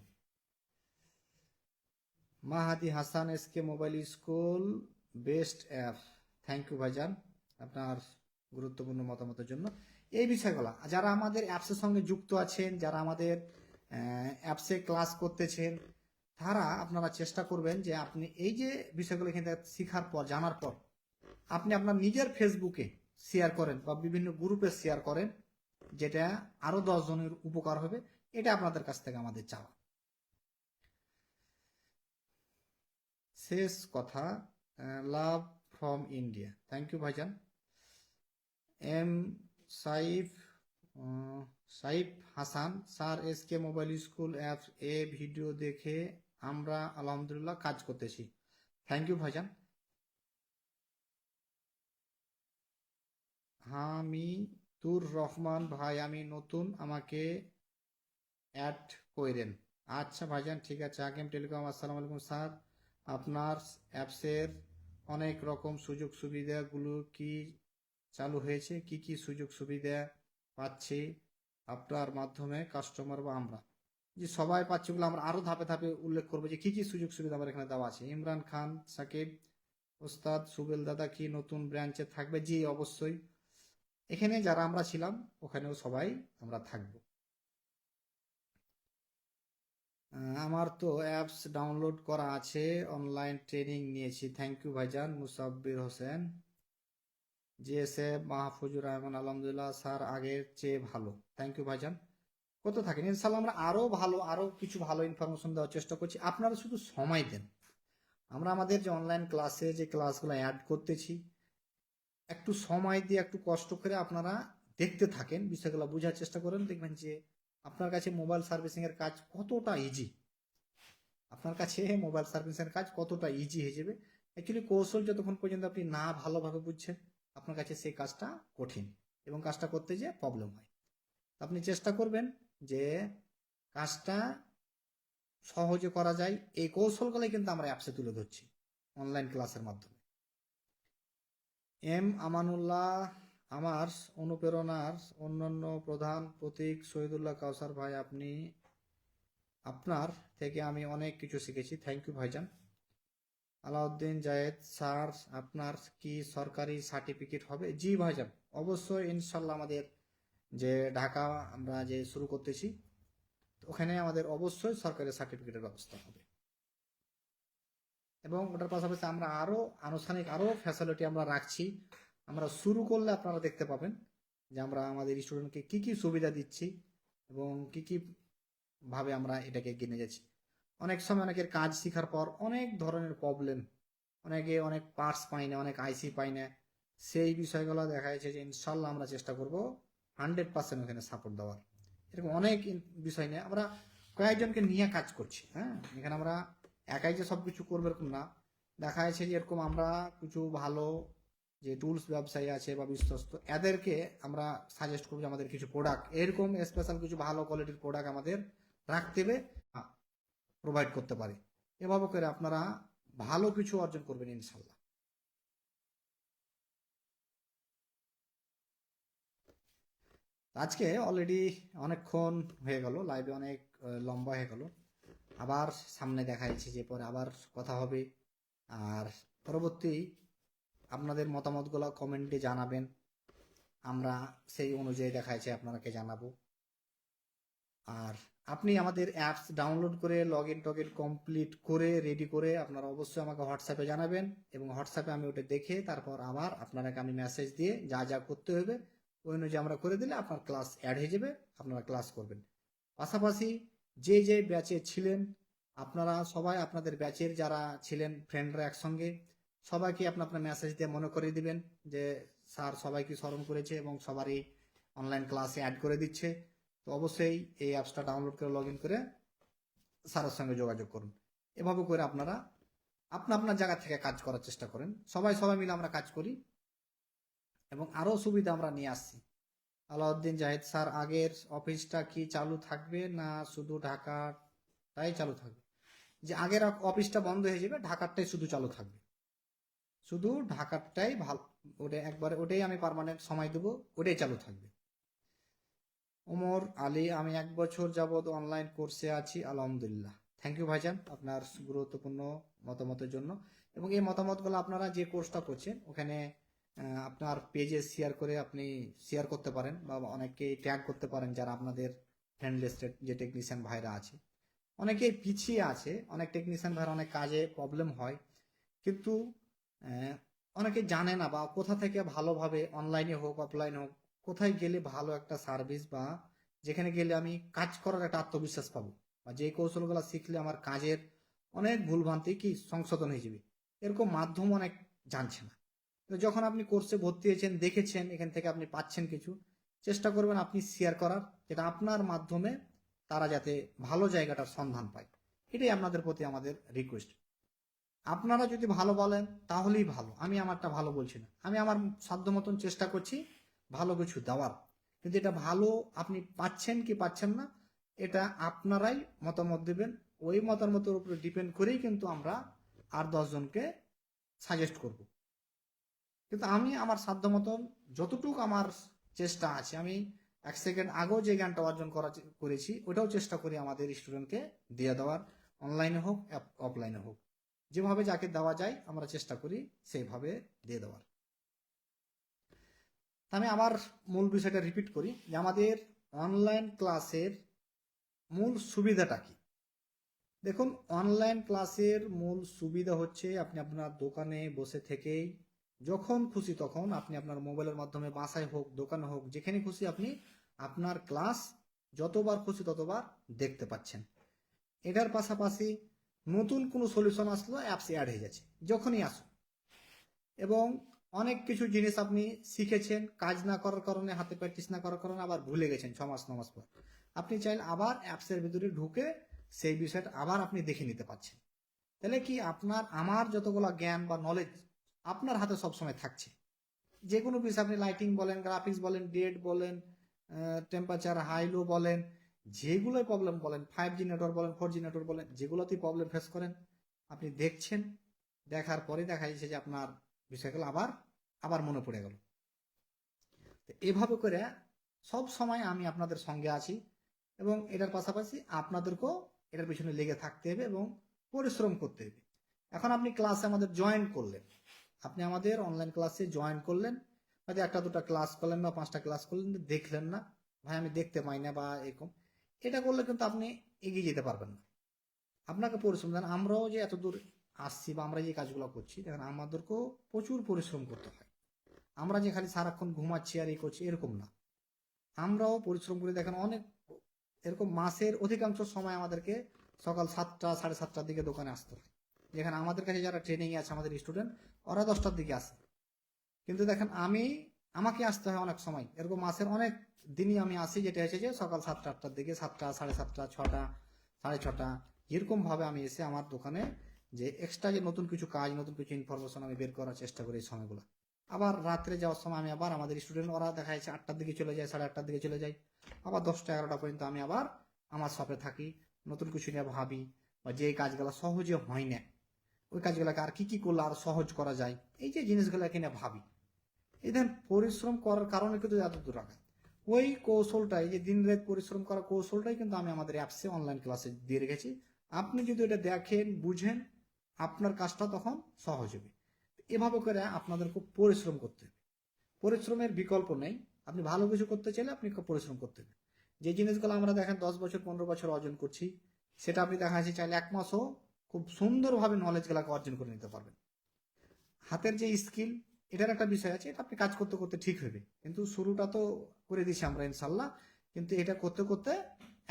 Mahadi Hasan, SK mobile school best app. Thank you ভাইজান আপনার গুরুত্বপূর্ণ মতামতের জন্য। এই বিষয়গুলো যারা আমাদের অ্যাপসের সঙ্গে যুক্ত আছেন, যারা আমাদের অ্যাপসে ক্লাস করতেছেন, তারা আপনারা চেষ্টা করবেন যে আপনি এই যে বিষয়গুলো এখানে শেখার পর, জানার পর, আপনি আপনার নিজের ফেসবুকে শেয়ার করেন বা বিভিন্ন গ্রুপে শেয়ার করেন, যেটা আরো 10 জনের উপকার হবে। এটা আপনাদের কাছ থেকে আমাদের চাওয়া। শেষ কথা, love from India. Thank you ভাইজান। M Saif Saif Hasan, sir SK mobile school apps এ ভিডিও দেখে আমরা আলহামদুলিল্লাহ কাজ করতেছি। থ্যাংক ইউ ভাইজান। হামিদুর রহমান, ভাই আমি নতুন, আমাকে অ্যাড কইরেন। আচ্ছা ভাইজান, ঠিক আছে। আগেম টেলিকম, আসসালামু আলাইকুম স্যার, আপনার অ্যাপসের অনেক রকম সুযোগ সুবিধাগুলো কি চালু হয়েছে? কি কি সুযোগ সুবিধা পাচ্ছি আপনার মাধ্যমে কাস্টমার বা আমরা? যে সবাই পাচ্ছি বলে আমরা আরো ধাপে ধাপে উল্লেখ করবো যে কি কি সুযোগ সুবিধা আমার এখানে দেওয়া আছে। ইমরান খান সাকিব, ওস্তাদ সুবেল দাদা কি নতুন ব্রাঞ্চে থাকবে? জি অবশ্যই, এখানে যারা আমরা ছিলাম ওখানেও সবাই আমরা থাকবো। আমার তো অ্যাপস ডাউনলোড করা আছে, অনলাইন ট্রেনিং নিয়েছি। থ্যাংক ইউ ভাইজান। মুসাব্বির হোসেন, জিএসএ মাহফুজুর রহমান, আলহামদুলিল্লাহ স্যার আগের চেয়ে ভালো। থ্যাংক ইউ ভাইজান। কত থাকেন ইনশাল্লাহ, আমরা আরো ভালো, আরো কিছু ভালো ইনফরমেশন দেওয়ার চেষ্টা করছি, আপনারা শুধু সময় দেন। আমরা আমাদের যে অনলাইন ক্লাসে যে ক্লাসগুলো অ্যাড করতেছি, একটু সময় দিয়ে একটু কষ্ট করে আপনারা দেখতে থাকেন, বিষয়গুলো বোঝার চেষ্টা করেন, দেখবেন যে আপনার কাছে মোবাইল সার্ভিসিং এর কাজ কতটা ইজি। আপনার কাছে মোবাইল সার্ভিসের কাজ কতটা ইজি হয়ে যাবে। অ্যাকচুয়ালি কৌশল যতক্ষণ পর্যন্ত আপনি না ভালোভাবে বুঝছেন, আপনার কাছে সেই কাজটা কঠিন এবং কাজটা করতে যে প্রবলেম হয়। আপনি চেষ্টা করবেন যে কাজটা সহজে করা যায়, এই কৌশলগুলোই কিন্তু আমরা অ্যাপসে তুলে ধরছি অনলাইন ক্লাসের মাধ্যমে। এম আমানুল্লাহ, আমার অনুপ্রেরণার অন্যান্য প্রধান প্রতীক শহীদুল্লাহ কাউসার ভাই, আপনার থেকে আমি অনেক কিছু শিখেছি। থ্যাংক ইউ ভাইজান। আলাউদ্দিন জায়েদ স্যার, আপনার কি সরকারি সার্টিফিকেট হবে? জি ভাইজান, অবশ্যই ইনশাল্লাহ। আমাদের যে ঢাকা আমরা যে শুরু করতেছি, ওখানে আমাদের অবশ্যই সরকারি সার্টিফিকেটের ব্যবস্থা হবে এবং ওটার পাশাপাশি আমরা আরো আনুষ্ঠানিক আরো ফ্যাসিলিটি আমরা রাখছি। আমরা শুরু করলে আপনারা দেখতে পাবেন যে আমরা আমাদের স্টুডেন্টকে কি কি সুবিধা দিচ্ছি এবং কি কি ভাবে আমরা এটাকে এগিয়ে যাচ্ছি। অনেক সময় অনেকের কাজ শেখার পর অনেক ধরনের প্রবলেম, অনেকে অনেক পার্টস পায় না, অনেক আইসি পায় না, সেই বিষয়গুলো দেখা যাচ্ছে যে ইনশাল্লাহ আমরা চেষ্টা করব 100% ওখানে সাপোর্ট দেওয়ার। এরকম অনেক বিষয় নিয়ে আমরা কয়েকজনকে নিয়ে কাজ করছি। হ্যাঁ, এখানে আমরা একাই যে সব কিছু করবো এরকম না। দেখা যাচ্ছে যে এরকম আমরা কিছু ভালো যে টুলস ব্যবসায়ী আছে বা বিশ্বস্ত, এদেরকে আমরা সাজেস্ট করবো যে আমাদের কিছু প্রোডাক্ট, এরকম স্পেশাল কিছু ভালো কোয়ালিটির প্রোডাক্ট আমাদের রাখতে হবে, প্রোভাইড করতে পারে। এভাবে করে আপনারা ভালো কিছু অর্জন করবেন ইনশাল্লাহ। আজকে অলরেডি অনেকক্ষণ হয়ে গেল, লাইভে অনেক লম্বা হয়ে গেল। আবার সামনে দেখা যাচ্ছে যে পরে আবার কথা হবে। আর পরবর্তী আপনাদের মতামতগুলো কমেন্টে জানাবেন, আমরা সেই অনুযায়ী দেখা যাচ্ছে আপনাকে জানাবো। আর আপনি আমাদের অ্যাপস ডাউনলোড করে লগ ইন টগ ইন কমপ্লিট করে রেডি করে আপনারা অবশ্যই আমাকে হোয়াটসঅ্যাপে জানাবেন এবং হোয়াটসঅ্যাপে আমি ওটা দেখে তারপর আবার আপনাকে আমি মেসেজ দিয়ে যা যা করতে হবে ওই অনুযায়ী আমরা করে দিলে আপনার ক্লাস অ্যাড হয়ে যাবে, আপনারা ক্লাস করবেন। পাশাপাশি যে যে ব্যাচে ছিলেন আপনারা সবাই, আপনাদের ব্যাচের যারা ছিলেন ফ্রেন্ডরা একসঙ্গে, সবাইকে আপনার মেসেজ দিয়ে মনে করিয়ে দিবেন যে স্যার সবাইকে স্মরণ করেছে এবং সবারই অনলাইন ক্লাসে অ্যাড করে দিচ্ছে। তো অবশ্যই এই অ্যাপসটা ডাউনলোড করে লগ ইন করে স্যারের সঙ্গে যোগাযোগ করুন। এভাবে করে আপনারা আপনার জায়গা থেকে কাজ করার চেষ্টা করেন, সবাই মিলে আমরা কাজ করি এবং আরও সুবিধা আমরা নিয়ে আসছি। আলাউদ্দিন জাহিদ স্যার, আগের অফিসটা কি চালু থাকবে না শুধু ঢাকাটাই চালু থাকবে? যে আগের অফিসটা বন্ধ হয়ে যাবে, ঢাকারটাই শুধু চালু থাকবে, শুধু ঢাকারটাই ভালো, ওটা একবারে ওটাই আমি পার্মানেন্ট সময় দেবো, ওটাই চালু থাকবে। ওমর আলী, আমি 1 বছর যাবৎ অনলাইন কোর্সে আছি আলহামদুলিল্লাহ। থ্যাংক ইউ ভাইজান আপনার গুরুত্বপূর্ণ মতামতের জন্য। এবং এই মতামতগুলো আপনারা যে কোর্সটা করছেন ওখানে আপনার পেজে শেয়ার করে আপনি শেয়ার করতে পারেন বা অনেককেই ট্যাগ করতে পারেন যারা আপনাদের ফ্রেন্ড লিস্টেড যে টেকনিশিয়ান ভাইরা আছে। অনেকেই পিছিয়ে আছে, অনেক টেকনিশিয়ান ভাইরা অনেক কাজে প্রবলেম হয়, কিন্তু অনেকে জানে না বা কোথা থেকে ভালোভাবে অনলাইনে হোক অফলাইনে হোক কোথায় গেলে ভালো একটা সার্ভিস বা যেখানে গেলে আমি কাজ করার একটা আত্মবিশ্বাস পাবো বা যে কৌশলগুলো শিখলে আমার কাজের অনেক ভুলভ্রান্তি কি সংশোধন হয়ে যাবে, এরকম মাধ্যম অনেক জানছে না। তো যখন আপনি কোর্সে ভর্তি হয়েছেন, দেখেছেন এখান থেকে আপনি পাচ্ছেন কিছু, চেষ্টা করবেন আপনি শেয়ার করার, যেটা আপনার মাধ্যমে তারা যাতে ভালো জায়গাটার সন্ধান পায়। এটাই আপনাদের প্রতি আমাদের রিকোয়েস্ট। আপনারা যদি ভালো বলেন তাহলেই ভালো, আমি আমারটা ভালো বলছি না, আমি আমার সাধ্য মতন চেষ্টা করছি ভালো কিছু দেওয়ার। কিন্তু এটা ভালো আপনি পাচ্ছেন কি পাচ্ছেন না এটা আপনারাই মতামত দেবেন, ওই মতামতের উপরে ডিপেন্ড করেই কিন্তু আমরা আর 10 জনকে সাজেস্ট করব। কিন্তু আমি আমার সাধ্য মতন যতটুকু আমার চেষ্টা আছে, আমি 1 সেকেন্ড আগেও যে জ্ঞানটা অর্জন করেছি ওটাও চেষ্টা করি আমাদের স্টুডেন্টকে দিয়ে দেওয়ার, অনলাইনে হোক অফলাইনে হোক, যেভাবে যাকে দেওয়া যায় আমরা চেষ্টা করি সেইভাবে দিয়ে দেওয়ার। আমি আবার মূল বিষয়টা রিপিট করি যে আমাদের অনলাইন ক্লাসের মূল সুবিধাটা কি। দেখুন, অনলাইন ক্লাসের মূল সুবিধা হচ্ছে আপনি আপনার দোকানে বসে থেকেই যখন খুশি তখন আপনি আপনার মোবাইলের মাধ্যমে বাসায় হোক দোকানে হোক যেখানে খুশি আপনি আপনার ক্লাস যতবার খুশি ততবার দেখতে পাচ্ছেন। এটার পাশাপাশি নতুন কোনো সলিউশন আসলো অ্যাপসে অ্যাড হয়ে যাচ্ছে যখনই আসুন, এবং অনেক কিছু জিনিস আপনি শিখেছেন, কাজ না করার কারণে হাতে প্র্যাকটিস না করার কারণে আবার ভুলে গেছেন 6 মাস 9 মাস পর, আপনি চাইলে আবার অ্যাপসের ভিতরে ঢুকে সেই বিষয়টা আবার আপনি দেখে নিতে পারছেন। তাহলে কি আপনার আমার যতগুলো জ্ঞান বা নলেজ আপনার হাতে সবসময় থাকছে। যে কোনো বিষয় আপনি লাইটিং বলেন, গ্রাফিক্স বলেন, ডেট বলেন, টেম্পারেচার হাই লো বলেন, যেগুলোই প্রবলেম বলেন, 5G নেটওয়ার্ক বলেন, 4G নেটওয়ার্ক বলেন, যেগুলোতেই প্রবলেম ফেস করেন আপনি দেখছেন, দেখার পরে দেখা যাচ্ছে যে আপনার বিষয়গুলো আবার আবার মনে পড়ে গেল। এভাবে করে সব সময় আমি আপনাদের সঙ্গে আছি এবং এটার পাশাপাশি আপনাদেরকেও এটার পিছনে লেগে থাকতে হবে এবং পরিশ্রম করতে হবে। এখন আপনি ক্লাসে আমাদের জয়েন করলেন, আপনি আমাদের অনলাইন ক্লাসে জয়েন করলেন, হয়তো একটা দুটো ক্লাস করলেন বা 5টা ক্লাস করলেন, দেখলেন না, ভাই আমি দেখতে পাই না বা এরকম, এটা করলে কিন্তু আপনি এগিয়ে যেতে পারবেন না। আপনাকে পরিশ্রম দেন, আমরাও যে এত দূর আসছি বা আমরা যে কাজগুলো করছি দেখেন আমাদেরকেও প্রচুর পরিশ্রম করতে হয়। আমরা যে খালি সারাক্ষণ ঘুমাচ্ছি আর এই করছি এরকম না, আমরাও পরিশ্রম করে দেখেন অনেক, এরকম মাসের অধিকাংশ সময় আমাদেরকে সকাল 7টা 7:30টার দিকে দোকানে আসতে হয়। যেখানে আমাদের কাছে যারা ট্রেনিং এ আছে আমাদের স্টুডেন্ট, ওরা 10টার দিকে আসে, কিন্তু দেখেন আমাকে আসতে হয় অনেক সময়, এরকম মাসের অনেক দিনই আমি আসি যেটা হচ্ছে যে সকাল 7টা 8টার দিকে, 7টা 7:30 6টা 6:30 এরকম ভাবে আমি এসে আমার দোকানে যে এক্সট্রা যে নতুন কিছু কাজ নতুন কিছু ইনফরমেশন আমি বের করার চেষ্টা করি এই সময়গুলো। আবার রাত্রে যাওয়ার সময় আমি আবার আমাদের স্টুডেন্ট ওরা দেখা যাচ্ছে 8টার দিকে চলে যায়, 8:30টার দিকে চলে যায়, আবার 10টা 11টা পর্যন্ত আমি আবার আমার শপে থাকি, নতুন কিছু নিয়ে ভাবি বা যে কাজগুলো সহজে হয় না ওই কাজগুলোকে আর কি কি করলে আর সহজ করা যায়, এই যে জিনিসগুলো কিনে ভাবি। এই ধরেন পরিশ্রম করার কারণে কিন্তু এত দূর রাখা, ওই কৌশলটাই যে দিন রাত পরিশ্রম করার কৌশলটাই কিন্তু আমি আমাদের অ্যাপসে অনলাইন ক্লাসে দিয়ে রেখেছি। আপনি যদি এটা দেখেন বুঝেন আপনার কাজটা তখন সহজ হবে। এভাবে করে আপনাদের খুব পরিশ্রম করতে হবে, পরিশ্রমের বিকল্প নেই। আপনি ভালো কিছু করতে চাইলে আপনি খুব পরিশ্রম করতে হবে। যে জিনিসগুলো আমরা দেখেন 10 বছর 15 বছর অর্জন করছি, সেটা আপনি দেখা যাচ্ছে চাইলে 1 মাসও খুব সুন্দরভাবে নলেজগুলোকে অর্জন করে নিতে পারবেন। হাতের যে স্কিল এটার একটা বিষয় আছে, এটা আপনি কাজ করতে করতে ঠিক হবে, কিন্তু শুরুটা তো করে দিছি আমরা ইনশাল্লাহ, কিন্তু এটা করতে করতে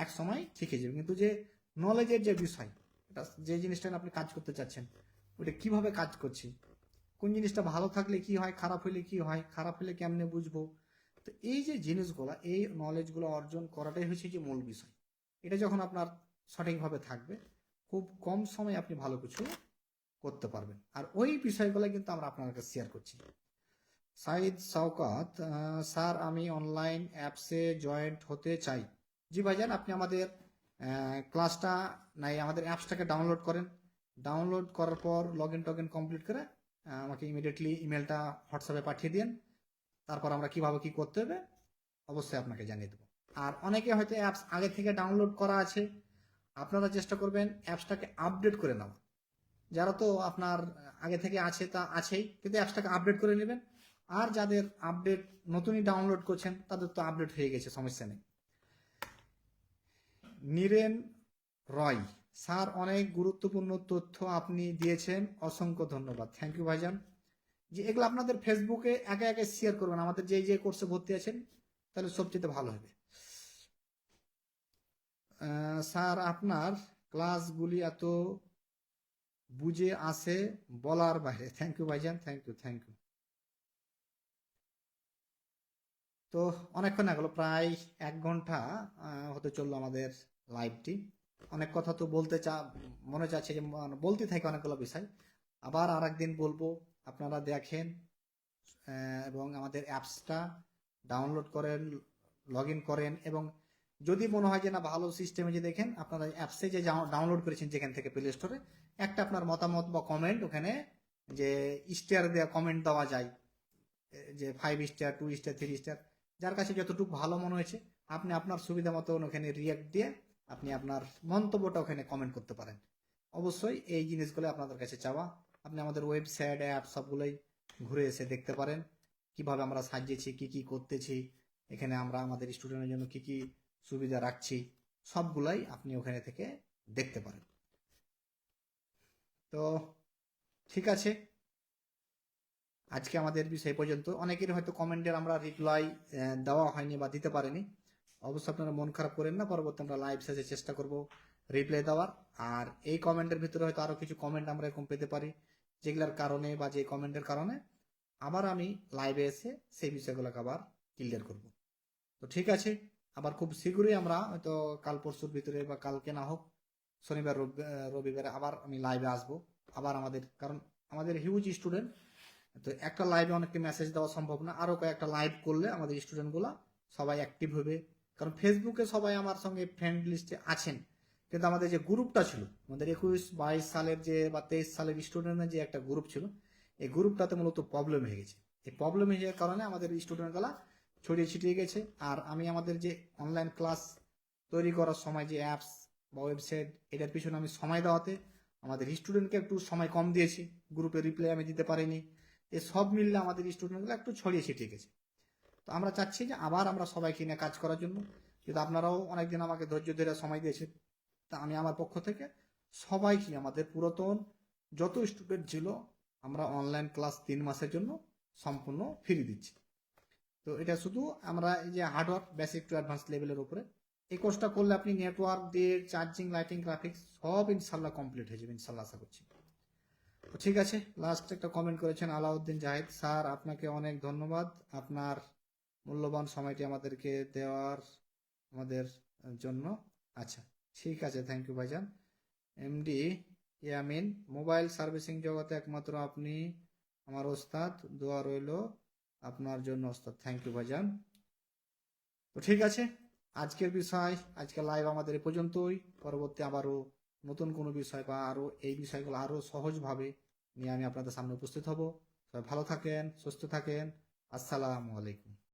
এক সময় শিখে যাবে। কিন্তু যে নলেজের যে বিষয়, এটা যে জিনিসটা আপনি কাজ করতে চাচ্ছেন ওটা কিভাবে কাজ করছি, কোন জিনিসটা ভালো থাকলে কি হয়, খারাপ হইলে কি হয়, খারাপ হলে কেমনে বুঝবো, তো এই যে জিনিসগুলো এই নলেজগুলো অর্জন করাটাই হচ্ছে যে মূল বিষয়। এটা যখন আপনার সঠিকভাবে থাকবে খুব কম সময়ে আপনি ভালো কিছু করতে পারবেন, আর ওই বিষয়গুলো কিন্তু আমরা আপনার কাছে শেয়ার করছি। সাইদ শওকত, স্যার আমি অনলাইন অ্যাপসে জয়েন্ট হতে চাই। জি ভাইজান, আপনি আমাদের ক্লাসটা নাই আমাদের অ্যাপসটাকে ডাউনলোড করেন, ডাউনলোড করার পর লগ ইন টগ ইন কমপ্লিট করে আমাকে ইমিডিয়েটলি ইমেলটা হোয়াটসঅ্যাপে পাঠিয়ে দিন, তারপর আমরা কিভাবে কি করতে হবে অবশ্যই আপনাকে জানিয়ে দেবো। আর অনেকে হয়তো অ্যাপস আগে থেকে ডাউনলোড করা আছে, আপনারা চেষ্টা করবেন অ্যাপসটাকে আপডেট করে নেওয়া। যারা তো আপনার আগে থেকে আছে তা আছেই, কিন্তু অ্যাপসটাকে আপডেট করে নেবেন। আর যাদের আপডেট নতুনই ডাউনলোড করছেন তাদের তো আপডেট হয়ে গেছে, সমস্যা নেই। নীরেন রয়, স্যার অনেক গুরুত্বপূর্ণ তথ্য আপনি দিয়েছেন, অসংখ্য ধন্যবাদ। থ্যাংক ইউ ভাইজান। যে এগুলো আপনাদের ফেসবুকে একে একে শেয়ার করবেন, আমাদের যে যে কোর্সে ভর্তি আছেন, তাহলে সবচেয়ে ভালো হবে। স্যার আপনার ক্লাসগুলি এত বুঝে আসে বলার বাইরে। থ্যাংক ইউ ভাইজান, থ্যাংক ইউ থ্যাংক ইউ। তো অনেকক্ষণ গেল, প্রায় 1 ঘন্টা হতে চললো আমাদের লাইভটি। অনেক কথা তো মনে চাচ্ছে যে বলতে থাকি অনেকগুলো বিষয়, আবার আর একদিন বলবো। আপনারা দেখেন এবং আমাদের অ্যাপসটা ডাউনলোড করেন, লগ ইন করেন, এবং যদি মনে হয় যে না ভালো সিস্টেমে যে দেখেন আপনারা অ্যাপসে যে ডাউনলোড করেছেন যেখান থেকে প্লে স্টোরে, একটা আপনার মতামত বা কমেন্ট ওখানে যে স্টার দেওয়া কমেন্ট দেওয়া যায়, যে 5 স্টার 2 স্টার 3 স্টার, যার কাছে যতটুকু ভালো মনে হয়েছে আপনি আপনার সুবিধা মতো ওখানে রিয়াক্ট দিয়ে আপনি আপনার মন্তব্যটা ওখানে কমেন্ট করতে পারেন। অবশ্যই এই জিনিসগুলো আপনাদের কাছে চাওয়া। আপনি আমাদের ওয়েবসাইট অ্যাপ সবগুলোই ঘুরে এসে দেখতে পারেন কিভাবে আমরা সাজিয়েছি, কি কি করতেছি, এখানে আমরা আমাদের স্টুডেন্টের জন্য কি কি সুবিধা রাখছি, সবগুলাই আপনি ওখানে থেকে দেখতে পারেন। তো ঠিক আছে, আজকে আমাদের বিষয় পর্যন্ত। অনেকের হয়তো কমেন্টের আমরা রিপ্লাই দেওয়া হয়নি বা দিতে পারিনি, অবশ্যই আপনারা মন খারাপ করেন না, পরবর্তী আমরা লাইভ শেষে চেষ্টা করব রিপ্লাই দেওয়ার। আর এই কমেন্টের ভিতরে হয়তো আরো কিছু কমেন্ট আমরা এরকম পেতে পারি, যেগুলোর কারণে বা যে কমেন্টের কারণে আবার আমি লাইভে এসে সেই বিষয়গুলোকে আবার ক্লিয়ার করব। তো ঠিক আছে, আবার খুব শীঘ্রই আমরা হয়তো কাল পরশুর ভিতরে বা কালকে না হোক শনিবার রবিবারে আবার আমি লাইভে আসবো। আবার কারণ আমাদের হিউজ স্টুডেন্ট, তো একটা লাইভে অনেককে মেসেজ দেওয়া সম্ভব না, আরও কয়েকটা লাইভ করলে আমাদের স্টুডেন্টগুলো সবাই অ্যাক্টিভ হবে। কারণ ফেসবুকে সবাই আমার সঙ্গে ফ্রেন্ড লিস্টে আছেন, কিন্তু আমাদের যে গ্রুপটা ছিল, আমাদের 21-22 সালের যে বা 23 সালের স্টুডেন্টের যে একটা গ্রুপ ছিল, এই গ্রুপটাতে মূলত প্রবলেম হয়ে গেছে। এই প্রবলেম হয়ে যাওয়ার কারণে আমাদের স্টুডেন্টগুলো ছড়িয়ে ছিটিয়ে গেছে। আর আমি আমাদের যে অনলাইন ক্লাস তৈরি করার সময় যে অ্যাপস বা ওয়েবসাইট, এটার পিছনে আমি সময় দেওয়াতে আমাদের স্টুডেন্টকে একটু সময় কম দিয়েছি, গ্রুপে রিপ্লাই আমি দিতে পারিনি। এ সব মিললে আমাদের স্টুডেন্টগুলো একটু ছড়িয়ে ছিটিয়ে গেছে। তো আমরা চাচ্ছি যে আবার আমরা সবাইকে নিয়ে কাজ করার জন্য, কিন্তু আপনারাও অনেকদিন আমাকে ধৈর্য ধরে সময় দিয়েছেন। তা আমি আমার পক্ষ থেকে সবাইকে, আমাদের পুরাতন যত স্টুডেন্ট ছিল, আমরা অনলাইন ক্লাস 3 মাসের জন্য সম্পূর্ণ ফ্রি দিচ্ছি। তো এটা শুধু আমরা এই যে হার্ডওয়ার্ক বেসিক টু অ্যাডভান্স লেভেলের উপরে এই কোর্সটা করলে আপনি নেটওয়ার্ক দিয়ে চার্জিং, লাইটিং, গ্রাফিক্স সব ইনশাল্লাহ কমপ্লিট হয়ে যাবে, ইনশাল্লাহ আশা করছি। তো ঠিক আছে, লাস্ট একটা কমেন্ট করেছেন আলাউদ্দিন জাহিদ স্যার, আপনাকে অনেক ধন্যবাদ আপনার মূল্যবান সময়টি আমাদেরকে দেওয়ার আমাদের জন্য। আচ্ছা, ঠিক আছে, থ্যাংক ইউ ভাইজান। এমডি ইয়ামিন, মোবাইল সার্ভিসিং জগতে একমাত্র আপনি আমার ওস্তাদ, দোয়া রইল আপনার জন্য ওস্তাদ। থ্যাংক ইউ ভাইজান। তো ঠিক আছে, আজকের লাইভ আমাদের এ পর্যন্তই। পরবর্তী আবারও নতুন কোনো বিষয় বা আরও এই বিষয়গুলো আরও সহজভাবে নিয়ে আমি আপনাদের সামনে উপস্থিত হব। সবাই ভালো থাকেন, সুস্থ থাকেন। আসসালামু আলাইকুম।